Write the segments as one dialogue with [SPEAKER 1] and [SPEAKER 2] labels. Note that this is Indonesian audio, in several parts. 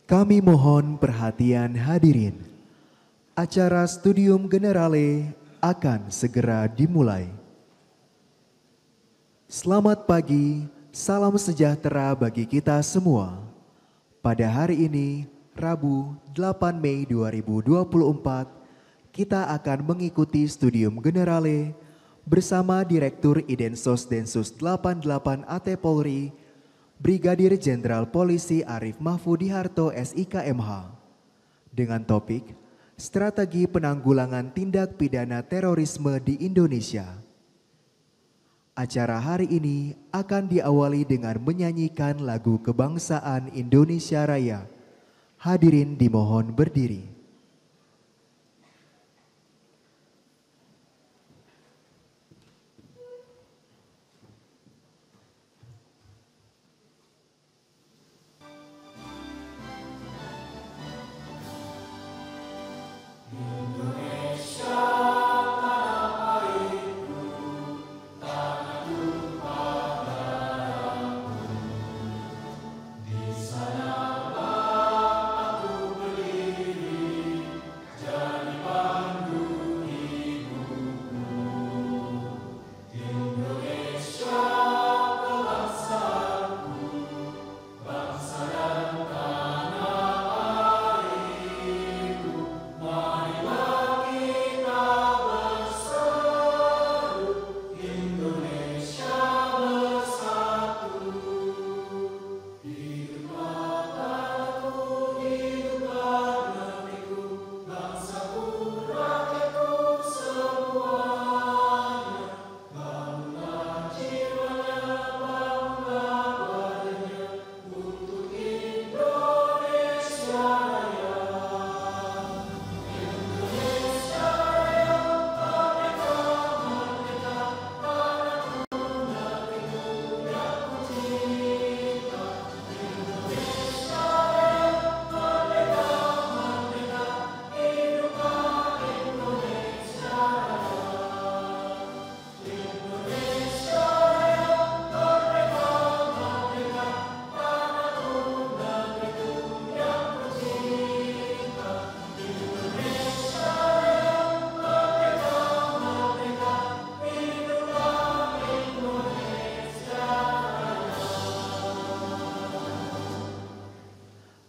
[SPEAKER 1] Kami mohon perhatian hadirin. Acara Studium Generale akan segera dimulai. Selamat pagi, salam sejahtera bagi kita semua. Pada hari ini, Rabu 8 Mei 2024, kita akan mengikuti Studium Generale bersama Direktur Idensos Densus 88 AT Polri, Brigadir Jenderal Polisi Arief Mahfudiharto SIKMH, dengan topik Strategi Penanggulangan Tindak Pidana Terorisme di Indonesia. Acara hari ini akan diawali dengan menyanyikan lagu kebangsaan Indonesia Raya. Hadirin dimohon berdiri.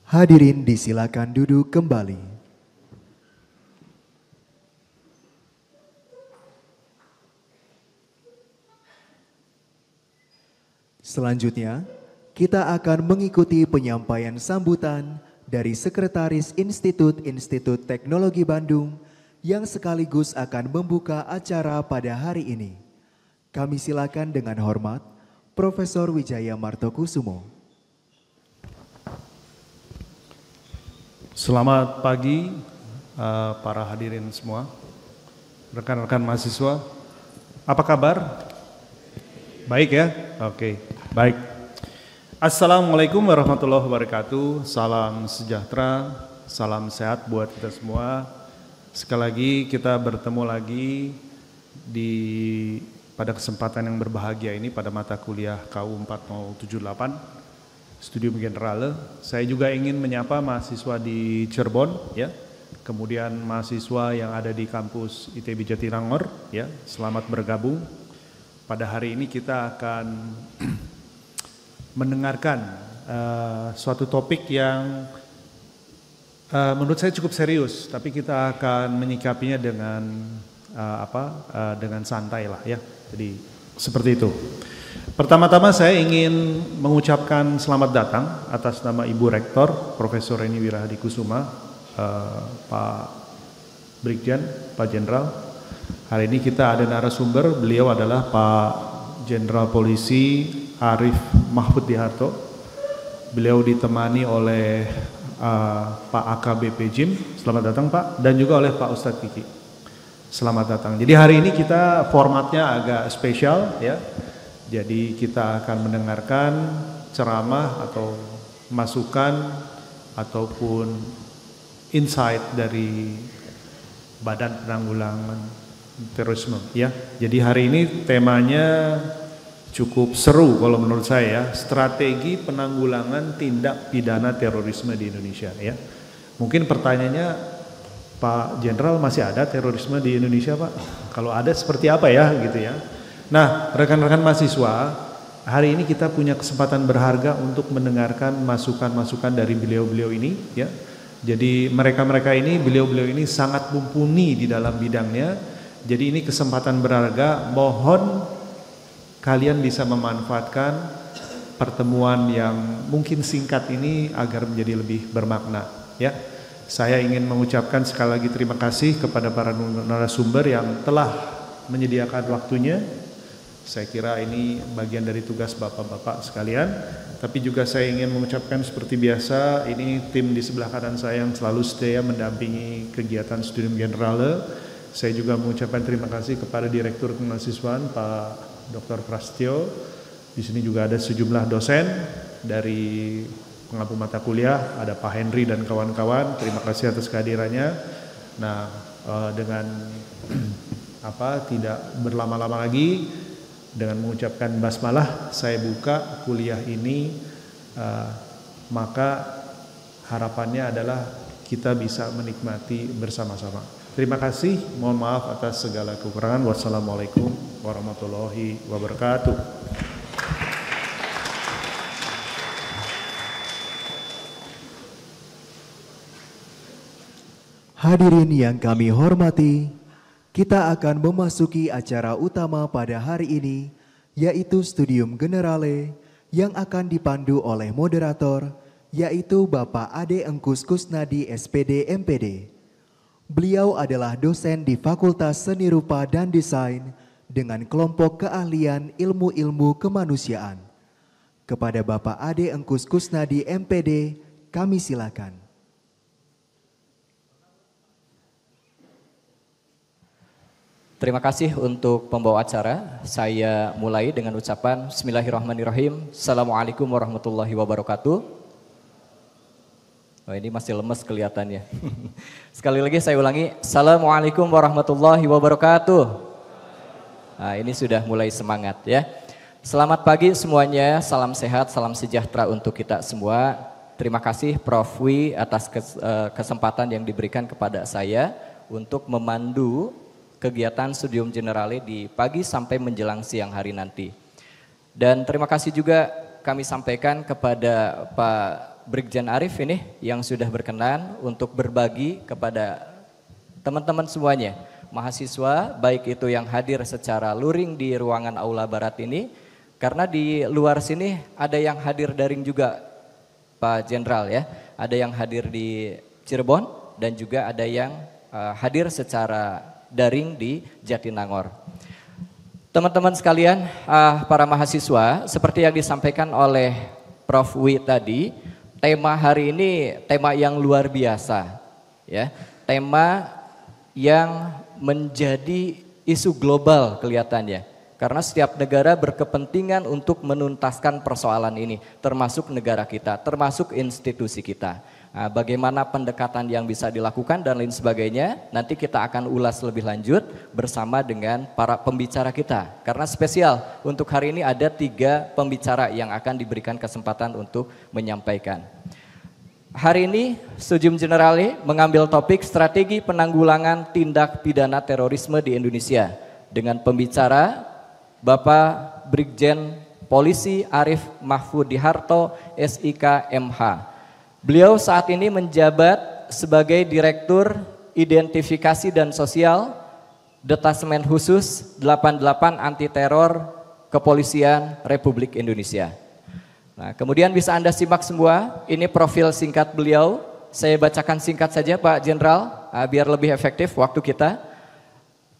[SPEAKER 1] Hadirin disilakan duduk kembali. Selanjutnya, kita akan mengikuti penyampaian sambutan dari Sekretaris Institut Teknologi Bandung yang sekaligus akan membuka acara pada hari ini. Kami silakan dengan hormat Profesor Wijaya Martokusumo.
[SPEAKER 2] Selamat pagi para hadirin semua, rekan-rekan mahasiswa. Apa kabar? Baik ya? Oke, baik. Assalamualaikum warahmatullahi wabarakatuh. Salam sejahtera, salam sehat buat kita semua. Sekali lagi kita bertemu lagi pada kesempatan yang berbahagia ini pada mata kuliah KU 4078. Studium Generale. Saya juga ingin menyapa mahasiswa di Cirebon, ya, kemudian mahasiswa yang ada di kampus ITB Jatinangor, ya, selamat bergabung. Pada hari ini kita akan mendengarkan suatu topik yang menurut saya cukup serius, tapi kita akan menyikapinya dengan dengan santai lah, ya. Jadi seperti itu. Pertama-tama saya ingin mengucapkan selamat datang atas nama Ibu Rektor, Profesor Reni Wirahadikusuma, Pak Brigjen, Pak Jenderal. Hari ini kita ada narasumber, beliau adalah Pak Jenderal Polisi Arief Mahfudiharto. Beliau ditemani oleh Pak AKBP Jim, selamat datang Pak, dan juga oleh Pak Ustadz Kiki. Selamat datang. Jadi hari ini kita formatnya agak spesial, ya. Jadi kita akan mendengarkan ceramah atau masukan ataupun insight dari Badan Penanggulangan Terorisme, ya. Jadi hari ini temanya cukup seru kalau menurut saya ya, strategi penanggulangan tindak pidana terorisme di Indonesia ya. Mungkin pertanyaannya, Pak Jenderal, masih ada terorisme di Indonesia Pak? Kalau ada seperti apa ya gitu ya. Nah, rekan-rekan mahasiswa, hari ini kita punya kesempatan berharga untuk mendengarkan masukan-masukan dari beliau-beliau ini ya. Jadi mereka-mereka ini, beliau-beliau ini sangat mumpuni di dalam bidangnya. Jadi ini kesempatan berharga, mohon kalian bisa memanfaatkan pertemuan yang mungkin singkat ini agar menjadi lebih bermakna ya. Saya ingin mengucapkan sekali lagi terima kasih kepada para narasumber yang telah menyediakan waktunya. Saya kira ini bagian dari tugas bapak-bapak sekalian. Tapi juga saya ingin mengucapkan seperti biasa, ini tim di sebelah kanan saya yang selalu setia mendampingi kegiatan Studium Generale. Saya juga mengucapkan terima kasih kepada Direktur Kemahasiswaan Pak Dr. Prastyo. Di sini juga ada sejumlah dosen dari pengampu mata kuliah, ada Pak Henry dan kawan-kawan. Terima kasih atas kehadirannya. Nah, dengan tidak berlama-lama lagi, dengan mengucapkan basmalah, saya buka kuliah ini. Maka harapannya adalah kita bisa menikmati bersama-sama. Terima kasih, mohon maaf atas segala kekurangan. Wassalamualaikum warahmatullahi wabarakatuh.
[SPEAKER 1] Hadirin yang kami hormati, kita akan memasuki acara utama pada hari ini, yaitu Studium Generale yang akan dipandu oleh moderator, yaitu Bapak Ade Engkus Kusnadi SPD MPD. Beliau adalah dosen di Fakultas Seni Rupa dan Desain dengan kelompok keahlian ilmu-ilmu kemanusiaan. Kepada Bapak Ade Engkus Kusnadi MPD, kami silakan.
[SPEAKER 3] Terima kasih untuk pembawa acara. Saya mulai dengan ucapan Bismillahirrahmanirrahim. Assalamualaikum warahmatullahi wabarakatuh. Oh, ini masih lemes kelihatannya. Sekali lagi saya ulangi. Assalamualaikum warahmatullahi wabarakatuh. Nah, ini sudah mulai semangat ya. Selamat pagi semuanya. Salam sehat, salam sejahtera untuk kita semua. Terima kasih Prof. Wi atas kesempatan yang diberikan kepada saya untuk memandu kegiatan Studium Generale di pagi sampai menjelang siang hari nanti. Dan terima kasih juga kami sampaikan kepada Pak Brigjen Arif ini yang sudah berkenan untuk berbagi kepada teman-teman semuanya, mahasiswa baik itu yang hadir secara luring di ruangan Aula Barat ini, karena di luar sini ada yang hadir daring juga Pak Jenderal ya, ada yang hadir di Cirebon dan juga ada yang hadir secara daring di Jatinangor. Teman-teman sekalian, para mahasiswa, seperti yang disampaikan oleh Prof. Wi tadi, tema hari ini tema yang luar biasa, ya, tema yang menjadi isu global kelihatannya, karena setiap negara berkepentingan untuk menuntaskan persoalan ini, termasuk negara kita, termasuk institusi kita. Nah, bagaimana pendekatan yang bisa dilakukan dan lain sebagainya, nanti kita akan ulas lebih lanjut bersama dengan para pembicara kita. Karena spesial untuk hari ini ada 3 pembicara yang akan diberikan kesempatan untuk menyampaikan. Hari ini Studium Generale mengambil topik strategi penanggulangan tindak pidana terorisme di Indonesia dengan pembicara Bapak Brigjen Polisi Arif Mahfudiharto SIK MH. Beliau saat ini menjabat sebagai Direktur Identifikasi dan Sosial Detasemen Khusus 88 Anti Teror Kepolisian Republik Indonesia. Nah, kemudian bisa Anda simak semua, ini profil singkat beliau. Saya bacakan singkat saja Pak Jenderal, biar lebih efektif waktu kita.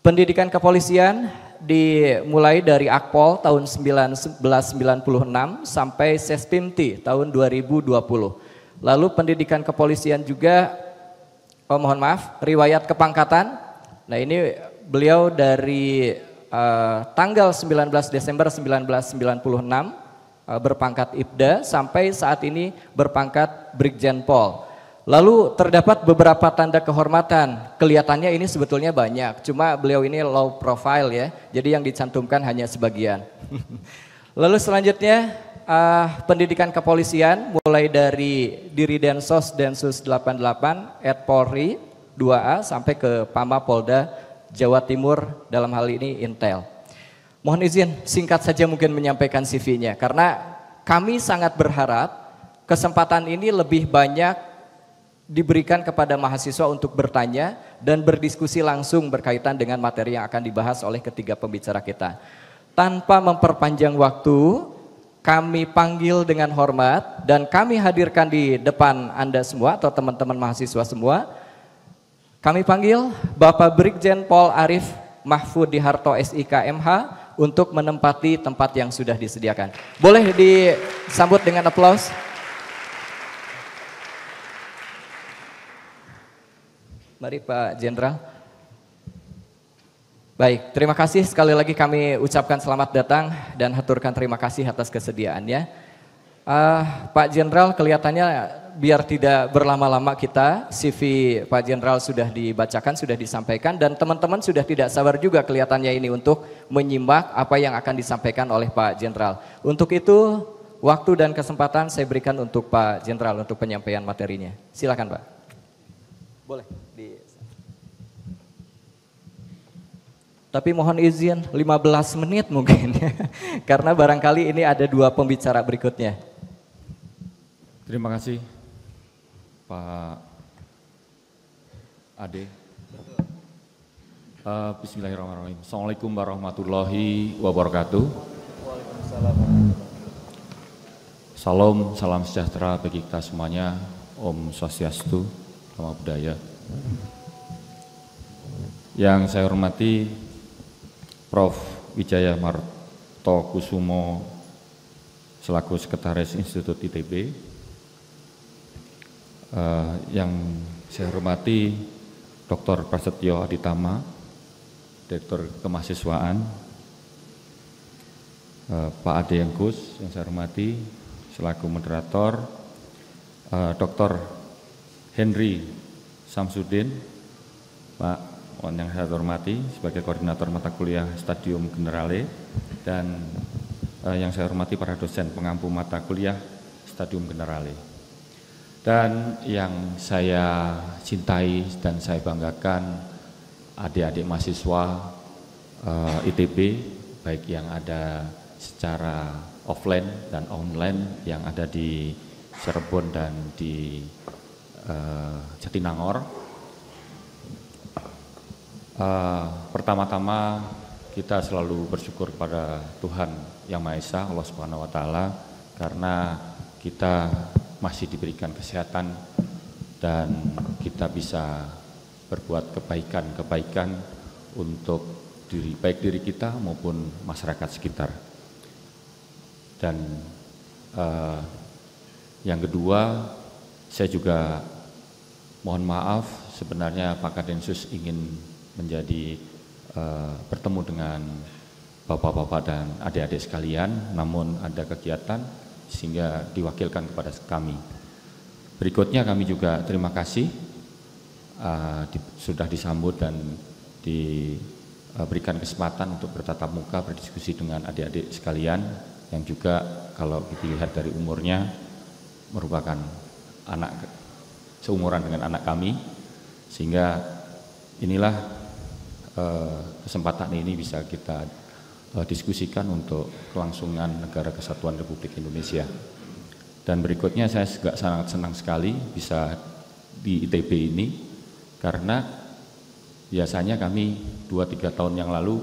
[SPEAKER 3] Pendidikan kepolisian dimulai dari Akpol tahun 1996 sampai Sespimti tahun 2020. Lalu pendidikan kepolisian juga, mohon maaf, riwayat kepangkatan. Nah, ini beliau dari tanggal 19 Desember 1996 berpangkat Ibda sampai saat ini berpangkat Brigjen Pol. Lalu terdapat beberapa tanda kehormatan, kelihatannya ini sebetulnya banyak, cuma beliau ini low profile ya, jadi yang dicantumkan hanya sebagian. Lalu selanjutnya pendidikan kepolisian mulai dari Diridensos Densus 88 Polri 2A sampai ke Pama Polda Jawa Timur, dalam hal ini Intel. Mohon izin singkat saja mungkin menyampaikan CV-nya karena kami sangat berharap kesempatan ini lebih banyak diberikan kepada mahasiswa untuk bertanya dan berdiskusi langsung berkaitan dengan materi yang akan dibahas oleh ketiga pembicara kita. Tanpa memperpanjang waktu, kami panggil dengan hormat dan kami hadirkan di depan Anda semua atau teman-teman mahasiswa semua. Kami panggil Bapak Brigjen Pol Arif Mahfud Diharto SIK MH untuk menempati tempat yang sudah disediakan. Boleh disambut dengan aplaus. Mari Pak Jenderal. Baik, terima kasih sekali lagi kami ucapkan selamat datang dan haturkan terima kasih atas kesediaannya. Pak Jenderal, kelihatannya biar tidak berlama-lama kita, CV Pak Jenderal sudah dibacakan, sudah disampaikan dan teman-teman sudah tidak sabar juga kelihatannya ini untuk menyimak apa yang akan disampaikan oleh Pak Jenderal. Untuk itu, waktu dan kesempatan saya berikan untuk Pak Jenderal untuk penyampaian materinya. Silakan Pak. Boleh. Tapi mohon izin 15 menit mungkin ya, karena barangkali ini ada dua pembicara berikutnya.
[SPEAKER 4] Terima kasih Pak Ade. Bismillahirrahmanirrahim. Assalamualaikum warahmatullahi wabarakatuh. Salam, salam sejahtera bagi kita semuanya. Om Swastiastu, Namo Buddhaya. Yang saya hormati Prof. Wijaya Marto Kusumo selaku Sekretaris Institut ITB, yang saya hormati Dr. Prasetyo Aditama, Direktur Kemahasiswaan, Pak Ade Engkus yang saya hormati selaku moderator, Dr. Henry Samsudin, Pak yang saya hormati sebagai koordinator mata kuliah Stadium Generale, dan yang saya hormati para dosen pengampu mata kuliah Stadium Generale. Dan yang saya cintai dan saya banggakan adik-adik mahasiswa ITB, baik yang ada secara offline dan online yang ada di Cirebon dan di Jatinangor. Pertama-tama kita selalu bersyukur kepada Tuhan Yang Maha Esa, Allah Subhanahu wa Ta'ala, karena kita masih diberikan kesehatan dan kita bisa berbuat kebaikan-kebaikan untuk baik diri kita maupun masyarakat sekitar. Dan yang kedua, saya juga mohon maaf, sebenarnya Pak Kadensus ingin bertemu dengan bapak-bapak dan adik-adik sekalian, namun ada kegiatan sehingga diwakilkan kepada kami. Berikutnya kami juga terima kasih sudah disambut dan diberikan kesempatan untuk bertatap muka berdiskusi dengan adik-adik sekalian yang juga kalau dilihat dari umurnya merupakan anak seumuran dengan anak kami, sehingga inilah kesempatan ini bisa kita diskusikan untuk kelangsungan Negara Kesatuan Republik Indonesia. Dan berikutnya saya juga sangat senang sekali bisa di ITB ini, karena biasanya kami 2-3 tahun yang lalu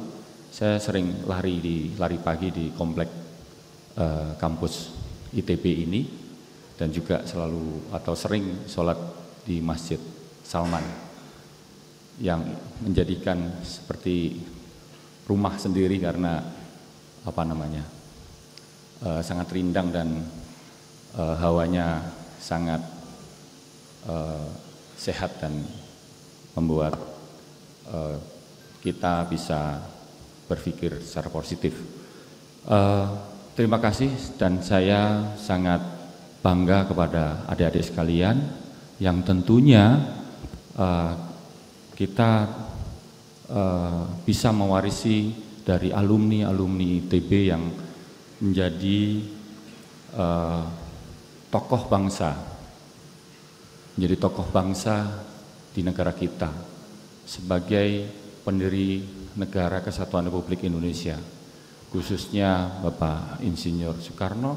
[SPEAKER 4] saya sering lari pagi di komplek kampus ITB ini, dan juga sering sholat di Masjid Salman yang menjadikan seperti rumah sendiri karena sangat rindang dan hawanya sangat sehat dan membuat kita bisa berpikir secara positif. Terima kasih, dan saya sangat bangga kepada adik-adik sekalian yang tentunya kita bisa mewarisi dari alumni-alumni ITB yang menjadi tokoh bangsa, menjadi tokoh bangsa di negara kita sebagai pendiri negara Kesatuan Republik Indonesia, khususnya Bapak Insinyur Soekarno,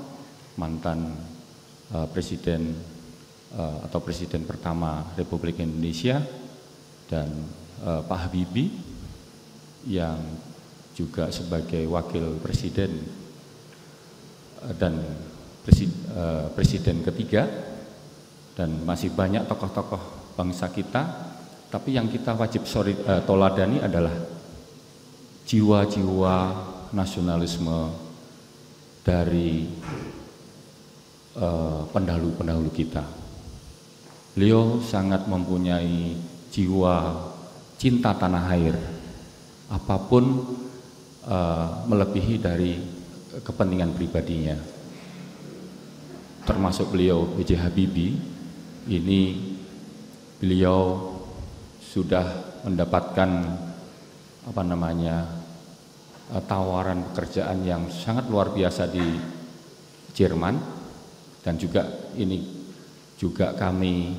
[SPEAKER 4] mantan presiden atau presiden pertama Republik Indonesia, dan Pak Habibie yang juga sebagai wakil presiden dan presiden ketiga, dan masih banyak tokoh-tokoh bangsa kita. Tapi yang kita wajib toladani adalah jiwa-jiwa nasionalisme dari pendahulu-pendahulu kita. Beliau sangat mempunyai jiwa cinta tanah air, apapun melebihi dari kepentingan pribadinya. Termasuk beliau B.J. Habibie, ini beliau sudah mendapatkan tawaran pekerjaan yang sangat luar biasa di Jerman, dan juga ini juga kami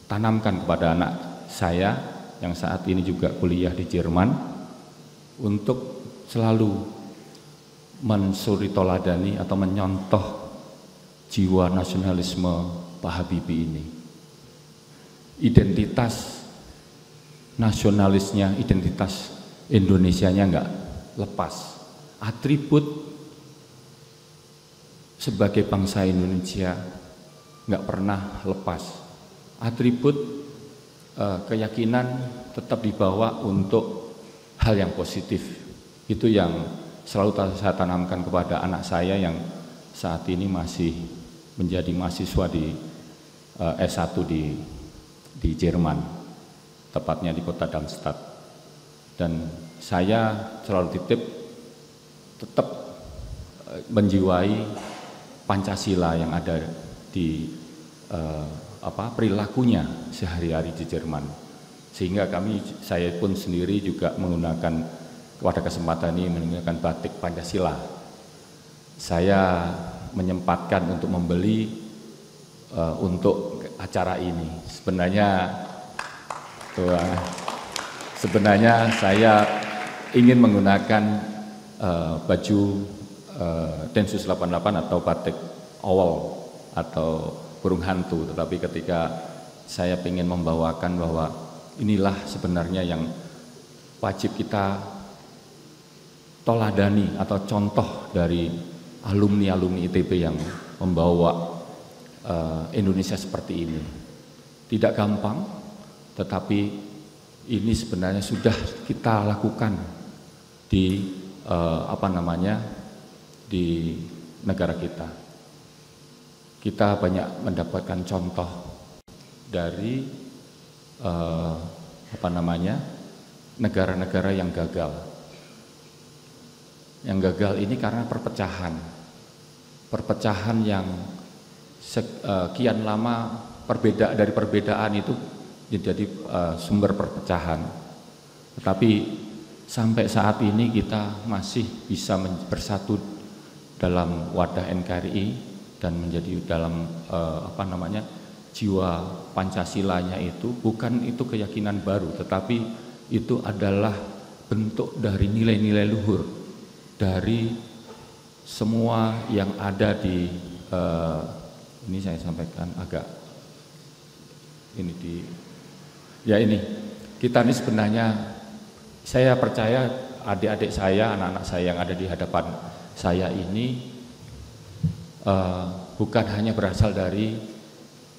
[SPEAKER 4] tanamkan kepada anak saya yang saat ini juga kuliah di Jerman untuk selalu mensuri toladani atau menyontoh jiwa nasionalisme Pak Habibie ini. Identitas nasionalisnya, identitas Indonesianya enggak lepas. Atribut sebagai bangsa Indonesia enggak pernah lepas. Atribut keyakinan tetap dibawa untuk hal yang positif. Itu yang selalu saya tanamkan kepada anak saya yang saat ini masih menjadi mahasiswa di S1 di Jerman, tepatnya di kota Darmstadt. Dan saya selalu tetap menjiwai Pancasila yang ada di perilakunya sehari-hari di Jerman. Sehingga saya pun sendiri juga menggunakan pada kesempatan ini menggunakan batik Pancasila. Saya menyempatkan untuk membeli untuk acara ini. Sebenarnya saya ingin menggunakan baju Densus 88 atau batik Owl atau burung hantu, tetapi ketika saya ingin membawakan bahwa inilah sebenarnya yang wajib kita toladani atau contoh dari alumni-alumni ITB yang membawa Indonesia seperti ini. Tidak gampang, tetapi ini sebenarnya sudah kita lakukan di di negara kita. Kita banyak mendapatkan contoh dari negara-negara yang gagal. Yang gagal ini karena perpecahan yang sekian lama dari perbedaan itu menjadi sumber perpecahan. Tetapi sampai saat ini kita masih bisa bersatu dalam wadah NKRI dan menjadi dalam jiwa Pancasilanya itu bukan itu keyakinan baru, tetapi itu adalah bentuk dari nilai-nilai luhur dari semua yang ada di ini saya sampaikan agak ini kita ini sebenarnya saya percaya adik-adik saya, anak-anak saya yang ada di hadapan saya ini bukan hanya berasal dari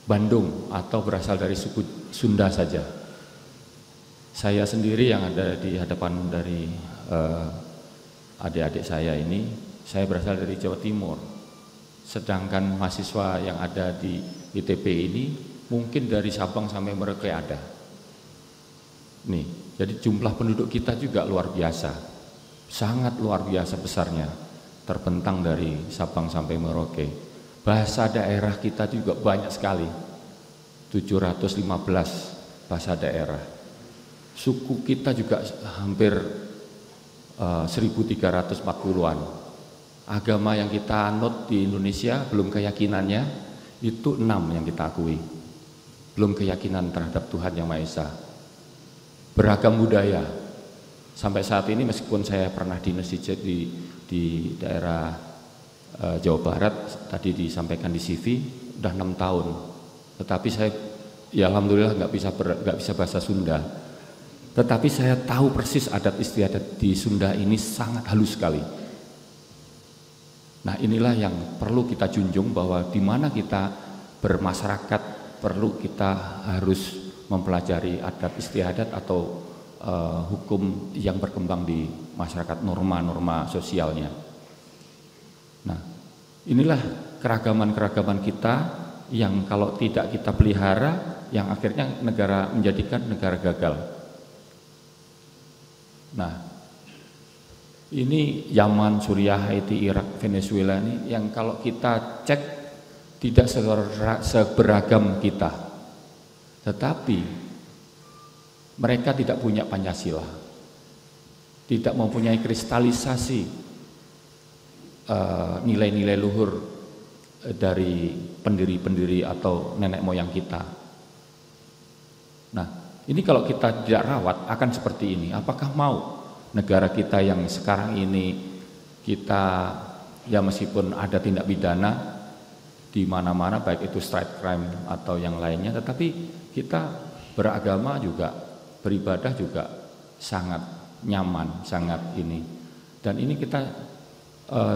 [SPEAKER 4] Bandung atau berasal dari suku Sunda saja. Saya sendiri yang ada di hadapan dari adik-adik saya ini, saya berasal dari Jawa Timur. Sedangkan mahasiswa yang ada di ITB ini mungkin dari Sabang sampai Merauke ada. Nih, jadi jumlah penduduk kita juga luar biasa, sangat luar biasa besarnya, terbentang dari Sabang sampai Merauke. Bahasa daerah kita juga banyak sekali, 715 bahasa daerah. Suku kita juga hampir 1340-an. agama yang kita anut di Indonesia, belum keyakinannya, itu 6 yang kita akui. Belum keyakinan terhadap Tuhan Yang Maha Esa. Beragam budaya. Sampai saat ini meskipun saya pernah dinas di daerah Jawa Barat, tadi disampaikan di CV, udah 6 tahun. Tetapi saya, ya alhamdulillah nggak bisa bahasa Sunda. Tetapi saya tahu persis adat istiadat di Sunda ini sangat halus sekali. Nah, inilah yang perlu kita junjung, bahwa di mana kita bermasyarakat perlu kita harus mempelajari adat istiadat atau hukum yang berkembang di masyarakat, norma-norma sosialnya. Nah, inilah keragaman-keragaman kita yang kalau tidak kita pelihara, yang akhirnya negara menjadikan negara gagal. Nah, ini Yaman, Suriah, Haiti, Irak, Venezuela ini yang kalau kita cek tidak seberagam kita, tetapi mereka tidak punya Pancasila, tidak mempunyai kristalisasi nilai-nilai luhur dari pendiri-pendiri atau nenek moyang kita. Nah, ini kalau kita tidak rawat akan seperti ini. Apakah mau negara kita yang sekarang ini kita, ya meskipun ada tindak pidana di mana-mana, baik itu straight crime atau yang lainnya, tetapi kita beragama juga, beribadah juga sangat nyaman, sangat ini. Dan ini kita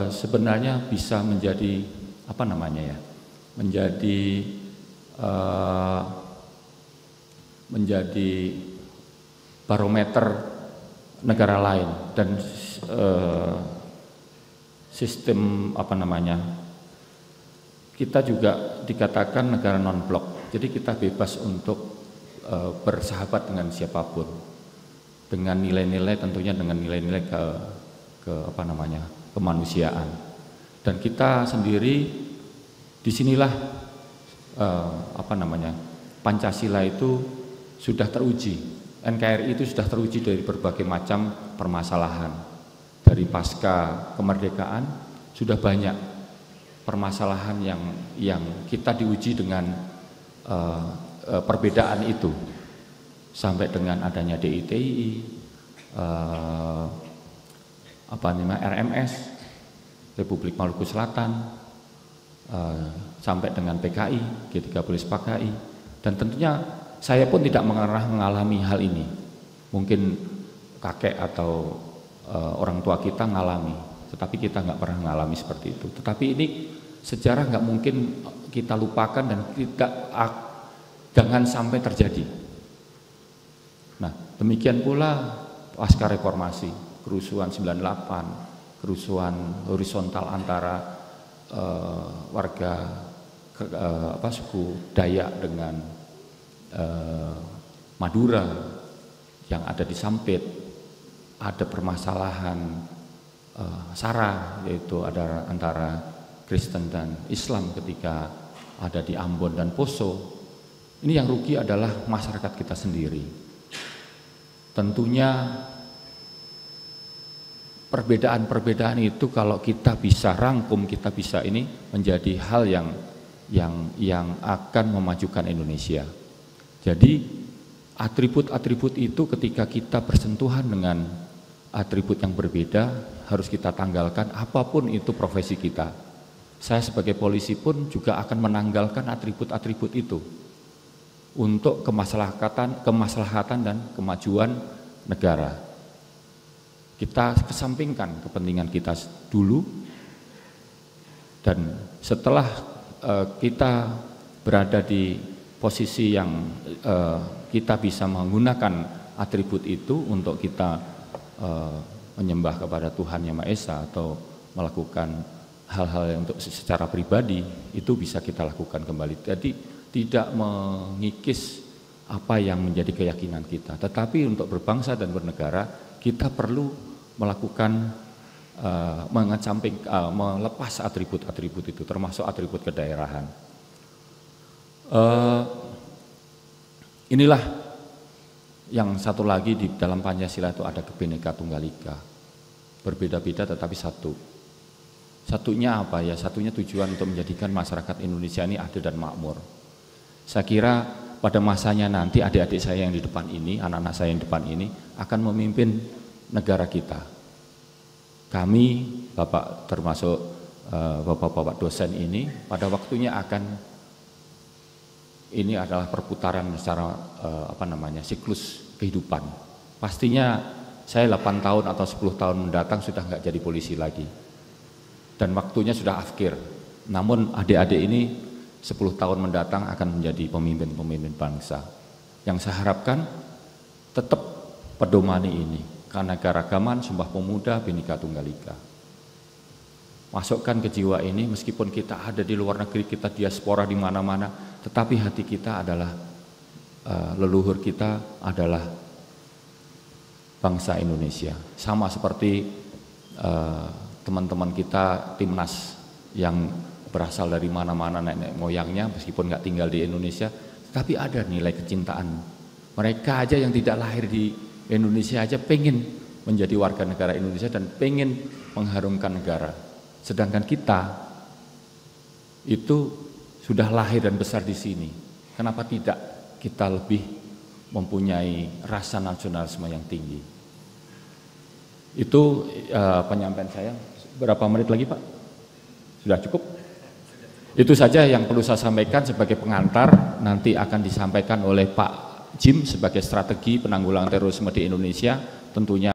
[SPEAKER 4] sebenarnya bisa menjadi apa namanya ya, menjadi barometer negara lain, dan sistem apa namanya, kita juga dikatakan negara non-blok, jadi kita bebas untuk bersahabat dengan siapapun, dengan nilai-nilai, tentunya dengan nilai-nilai ke apa namanya, kemanusiaan. Dan kita sendiri disinilah apa namanya, Pancasila itu sudah teruji, NKRI itu sudah teruji dari berbagai macam permasalahan. Dari pasca kemerdekaan sudah banyak permasalahan yang kita diuji dengan perbedaan itu, sampai dengan adanya DITI, apa namanya, RMS, Republik Maluku Selatan, sampai dengan PKI, G30 PKI, dan tentunya saya pun tidak mengalami hal ini. Mungkin kakek atau orang tua kita ngalami, tetapi kita nggak pernah mengalami seperti itu. Tetapi ini sejarah nggak mungkin kita lupakan dan jangan sampai terjadi. Nah, demikian pula pasca reformasi, kerusuhan 98, kerusuhan horizontal antara warga suku Dayak dengan Madura yang ada di Sampit, ada permasalahan SARA, yaitu ada antara Kristen dan Islam ketika ada di Ambon dan Poso. Ini yang rugi adalah masyarakat kita sendiri. Tentunya perbedaan-perbedaan itu kalau kita bisa rangkum, kita bisa ini menjadi hal yang akan memajukan Indonesia. Jadi atribut-atribut itu ketika kita bersentuhan dengan atribut yang berbeda harus kita tanggalkan, apapun itu profesi kita. Saya sebagai polisi pun juga akan menanggalkan atribut-atribut itu untuk kemaslahatan dan kemajuan negara. Kita kesampingkan kepentingan kita dulu, dan setelah kita berada di posisi yang kita bisa menggunakan atribut itu untuk kita menyembah kepada Tuhan Yang Maha Esa atau melakukan hal-hal yang untuk secara pribadi, itu bisa kita lakukan kembali. Jadi tidak mengikis apa yang menjadi keyakinan kita, tetapi untuk berbangsa dan bernegara kita perlu melakukan melepas atribut-atribut itu, termasuk atribut kedaerahan. Inilah yang satu lagi di dalam Pancasila itu ada Bhinneka Tunggal Ika, berbeda-beda tetapi satu. Satunya apa ya? Satunya tujuan untuk menjadikan masyarakat Indonesia ini adil dan makmur. Saya kira pada masanya nanti adik-adik saya yang di depan ini, anak-anak saya yang di depan ini akan memimpin negara kita. Kami, Bapak termasuk Bapak-bapak dosen ini, pada waktunya ini adalah perputaran secara siklus kehidupan. Pastinya saya 8 tahun atau 10 tahun mendatang sudah nggak jadi polisi lagi. Dan waktunya sudah akhir. Namun adik-adik ini 10 tahun mendatang akan menjadi pemimpin-pemimpin bangsa. Yang saya harapkan tetap pedomani ini, keanekaragaman, Sumpah Pemuda, Bhinneka Tunggal Ika. Masukkan ke jiwa ini, meskipun kita ada di luar negeri, kita diaspora di mana-mana, tetapi hati kita adalah leluhur kita adalah bangsa Indonesia. Sama seperti teman-teman kita timnas yang berasal dari mana-mana nenek moyangnya, meskipun nggak tinggal di Indonesia, tapi ada nilai kecintaan. Mereka aja yang tidak lahir di Indonesia aja pengen menjadi warga negara Indonesia dan pengen mengharumkan negara. Sedangkan kita itu sudah lahir dan besar di sini. Kenapa tidak kita lebih mempunyai rasa nasionalisme yang tinggi? Itu penyampaian saya. Berapa menit lagi, Pak? Sudah cukup? Itu saja yang perlu saya sampaikan sebagai pengantar. Nanti akan disampaikan oleh Pak Jim sebagai strategi penanggulangan terorisme di Indonesia. Tentunya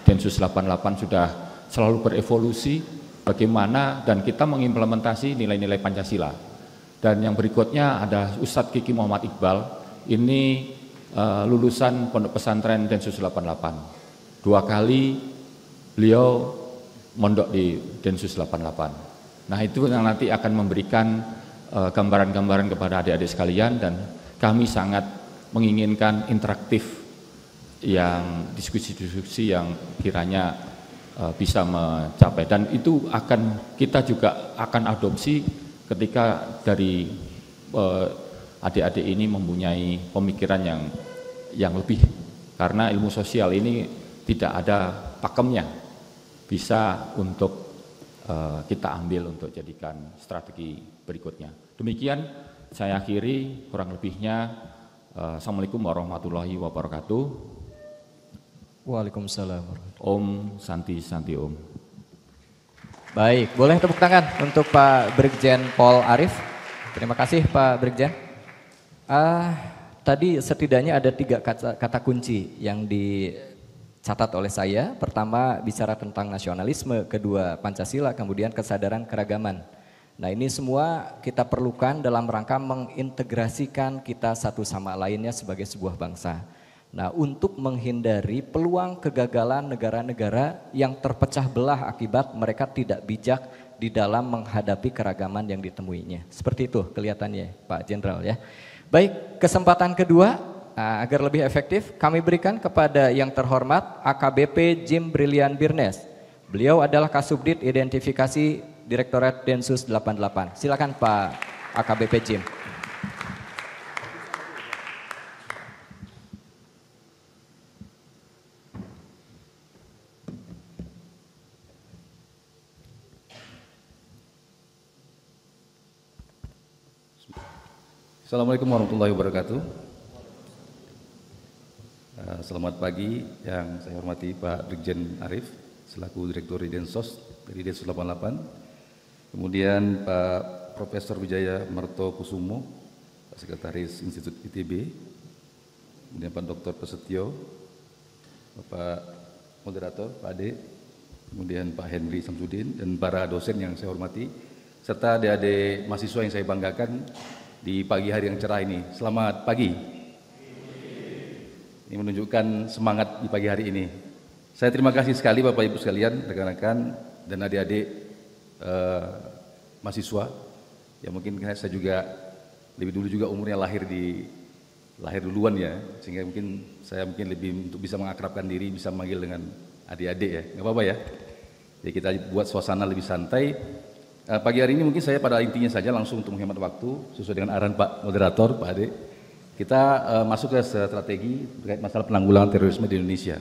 [SPEAKER 4] Densus 88 sudah selalu berevolusi bagaimana dan kita mengimplementasi nilai-nilai Pancasila. Dan yang berikutnya ada Ustadz Kiki Muhammad Iqbal. Ini lulusan Pondok Pesantren Densus 88. 2 kali beliau mondok di Densus 88. Nah, itu yang nanti akan memberikan gambaran-gambaran kepada adik-adik sekalian, dan kami sangat menginginkan interaktif yang diskusi-diskusi yang kiranya bisa mencapai, dan itu kita juga akan adopsi ketika dari adik-adik ini mempunyai pemikiran yang lebih, karena ilmu sosial ini tidak ada pakemnya, bisa untuk kita ambil untuk jadikan strategi berikutnya. Demikian saya akhiri, kurang lebihnya Assalamualaikum warahmatullahi wabarakatuh.
[SPEAKER 3] Waalaikumsalam.
[SPEAKER 4] Om Santi Santi Om.
[SPEAKER 3] Baik, boleh tepuk tangan untuk Pak Brigjen Paul Arif. Terima kasih Pak Brigjen. Tadi setidaknya ada 3 kata kunci yang dicatat oleh saya. Pertama bicara tentang nasionalisme, kedua Pancasila, kemudian kesadaran keragaman. Nah, ini semua kita perlukan dalam rangka mengintegrasikan kita satu sama lainnya sebagai sebuah bangsa. Nah, untuk menghindari peluang kegagalan negara-negara yang terpecah belah akibat mereka tidak bijak di dalam menghadapi keragaman yang ditemuinya. Seperti itu kelihatannya Pak Jenderal ya. Baik, kesempatan kedua agar lebih efektif kami berikan kepada yang terhormat AKBP Jim Brilian Birnes. Beliau adalah Kasubdit Identifikasi Direktorat Densus 88. Silakan Pak AKBP Jim.
[SPEAKER 5] Assalamualaikum warahmatullahi wabarakatuh. Selamat pagi yang saya hormati Pak Brigjen Arif selaku Direktur Densos dari Densus 88. Kemudian Pak Profesor Wijaya Merto Kusumo, Pak Sekretaris Institut ITB. Kemudian Pak Dr. Prasetyo, Bapak Moderator, Pak Ade. Kemudian Pak Henry Samsudin dan para dosen yang saya hormati, serta adik-adik mahasiswa yang saya banggakan di pagi hari yang cerah ini. Selamat pagi. Ini menunjukkan semangat di pagi hari ini. Saya terima kasih sekali Bapak Ibu sekalian, rekan-rekan dan adik-adik mahasiswa. Ya mungkin saya juga lebih dulu juga umurnya lahir duluan ya, sehingga saya lebih untuk bisa mengakrabkan diri, bisa memanggil dengan adik-adik ya. Nggak apa-apa ya. Jadi kita buat suasana lebih santai. Pagi hari ini mungkin saya pada intinya saja langsung untuk menghemat waktu sesuai dengan arahan Pak Moderator, Pak Ade. Kita masuk ke strategi terkait masalah penanggulangan terorisme di Indonesia.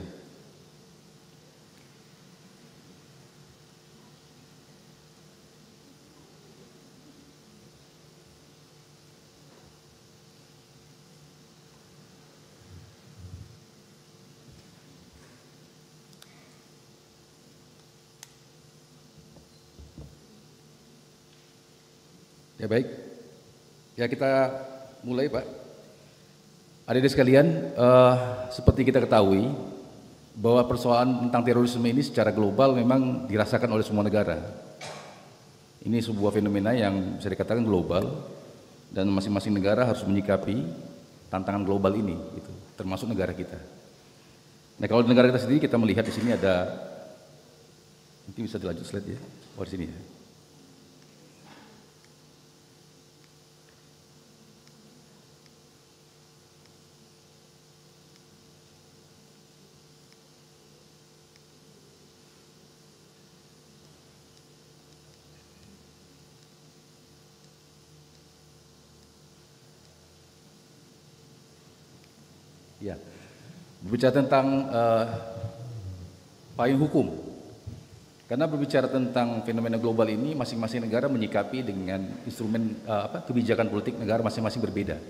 [SPEAKER 5] Ya baik, ya kita mulai Pak. Adik-adik sekalian, seperti kita ketahui bahwa persoalan tentang terorisme ini secara global memang dirasakan oleh semua negara. Ini sebuah fenomena yang bisa dikatakan global dan masing-masing negara harus menyikapi tantangan global ini, gitu, termasuk negara kita. Nah kalau di negara kita sendiri kita melihat di sini ada, mungkin bisa dilanjut slide ya, di sini ya. Ya, berbicara tentang payung hukum, karena berbicara tentang fenomena global ini, masing-masing negara menyikapi dengan instrumen kebijakan politik negara masing-masing berbeda.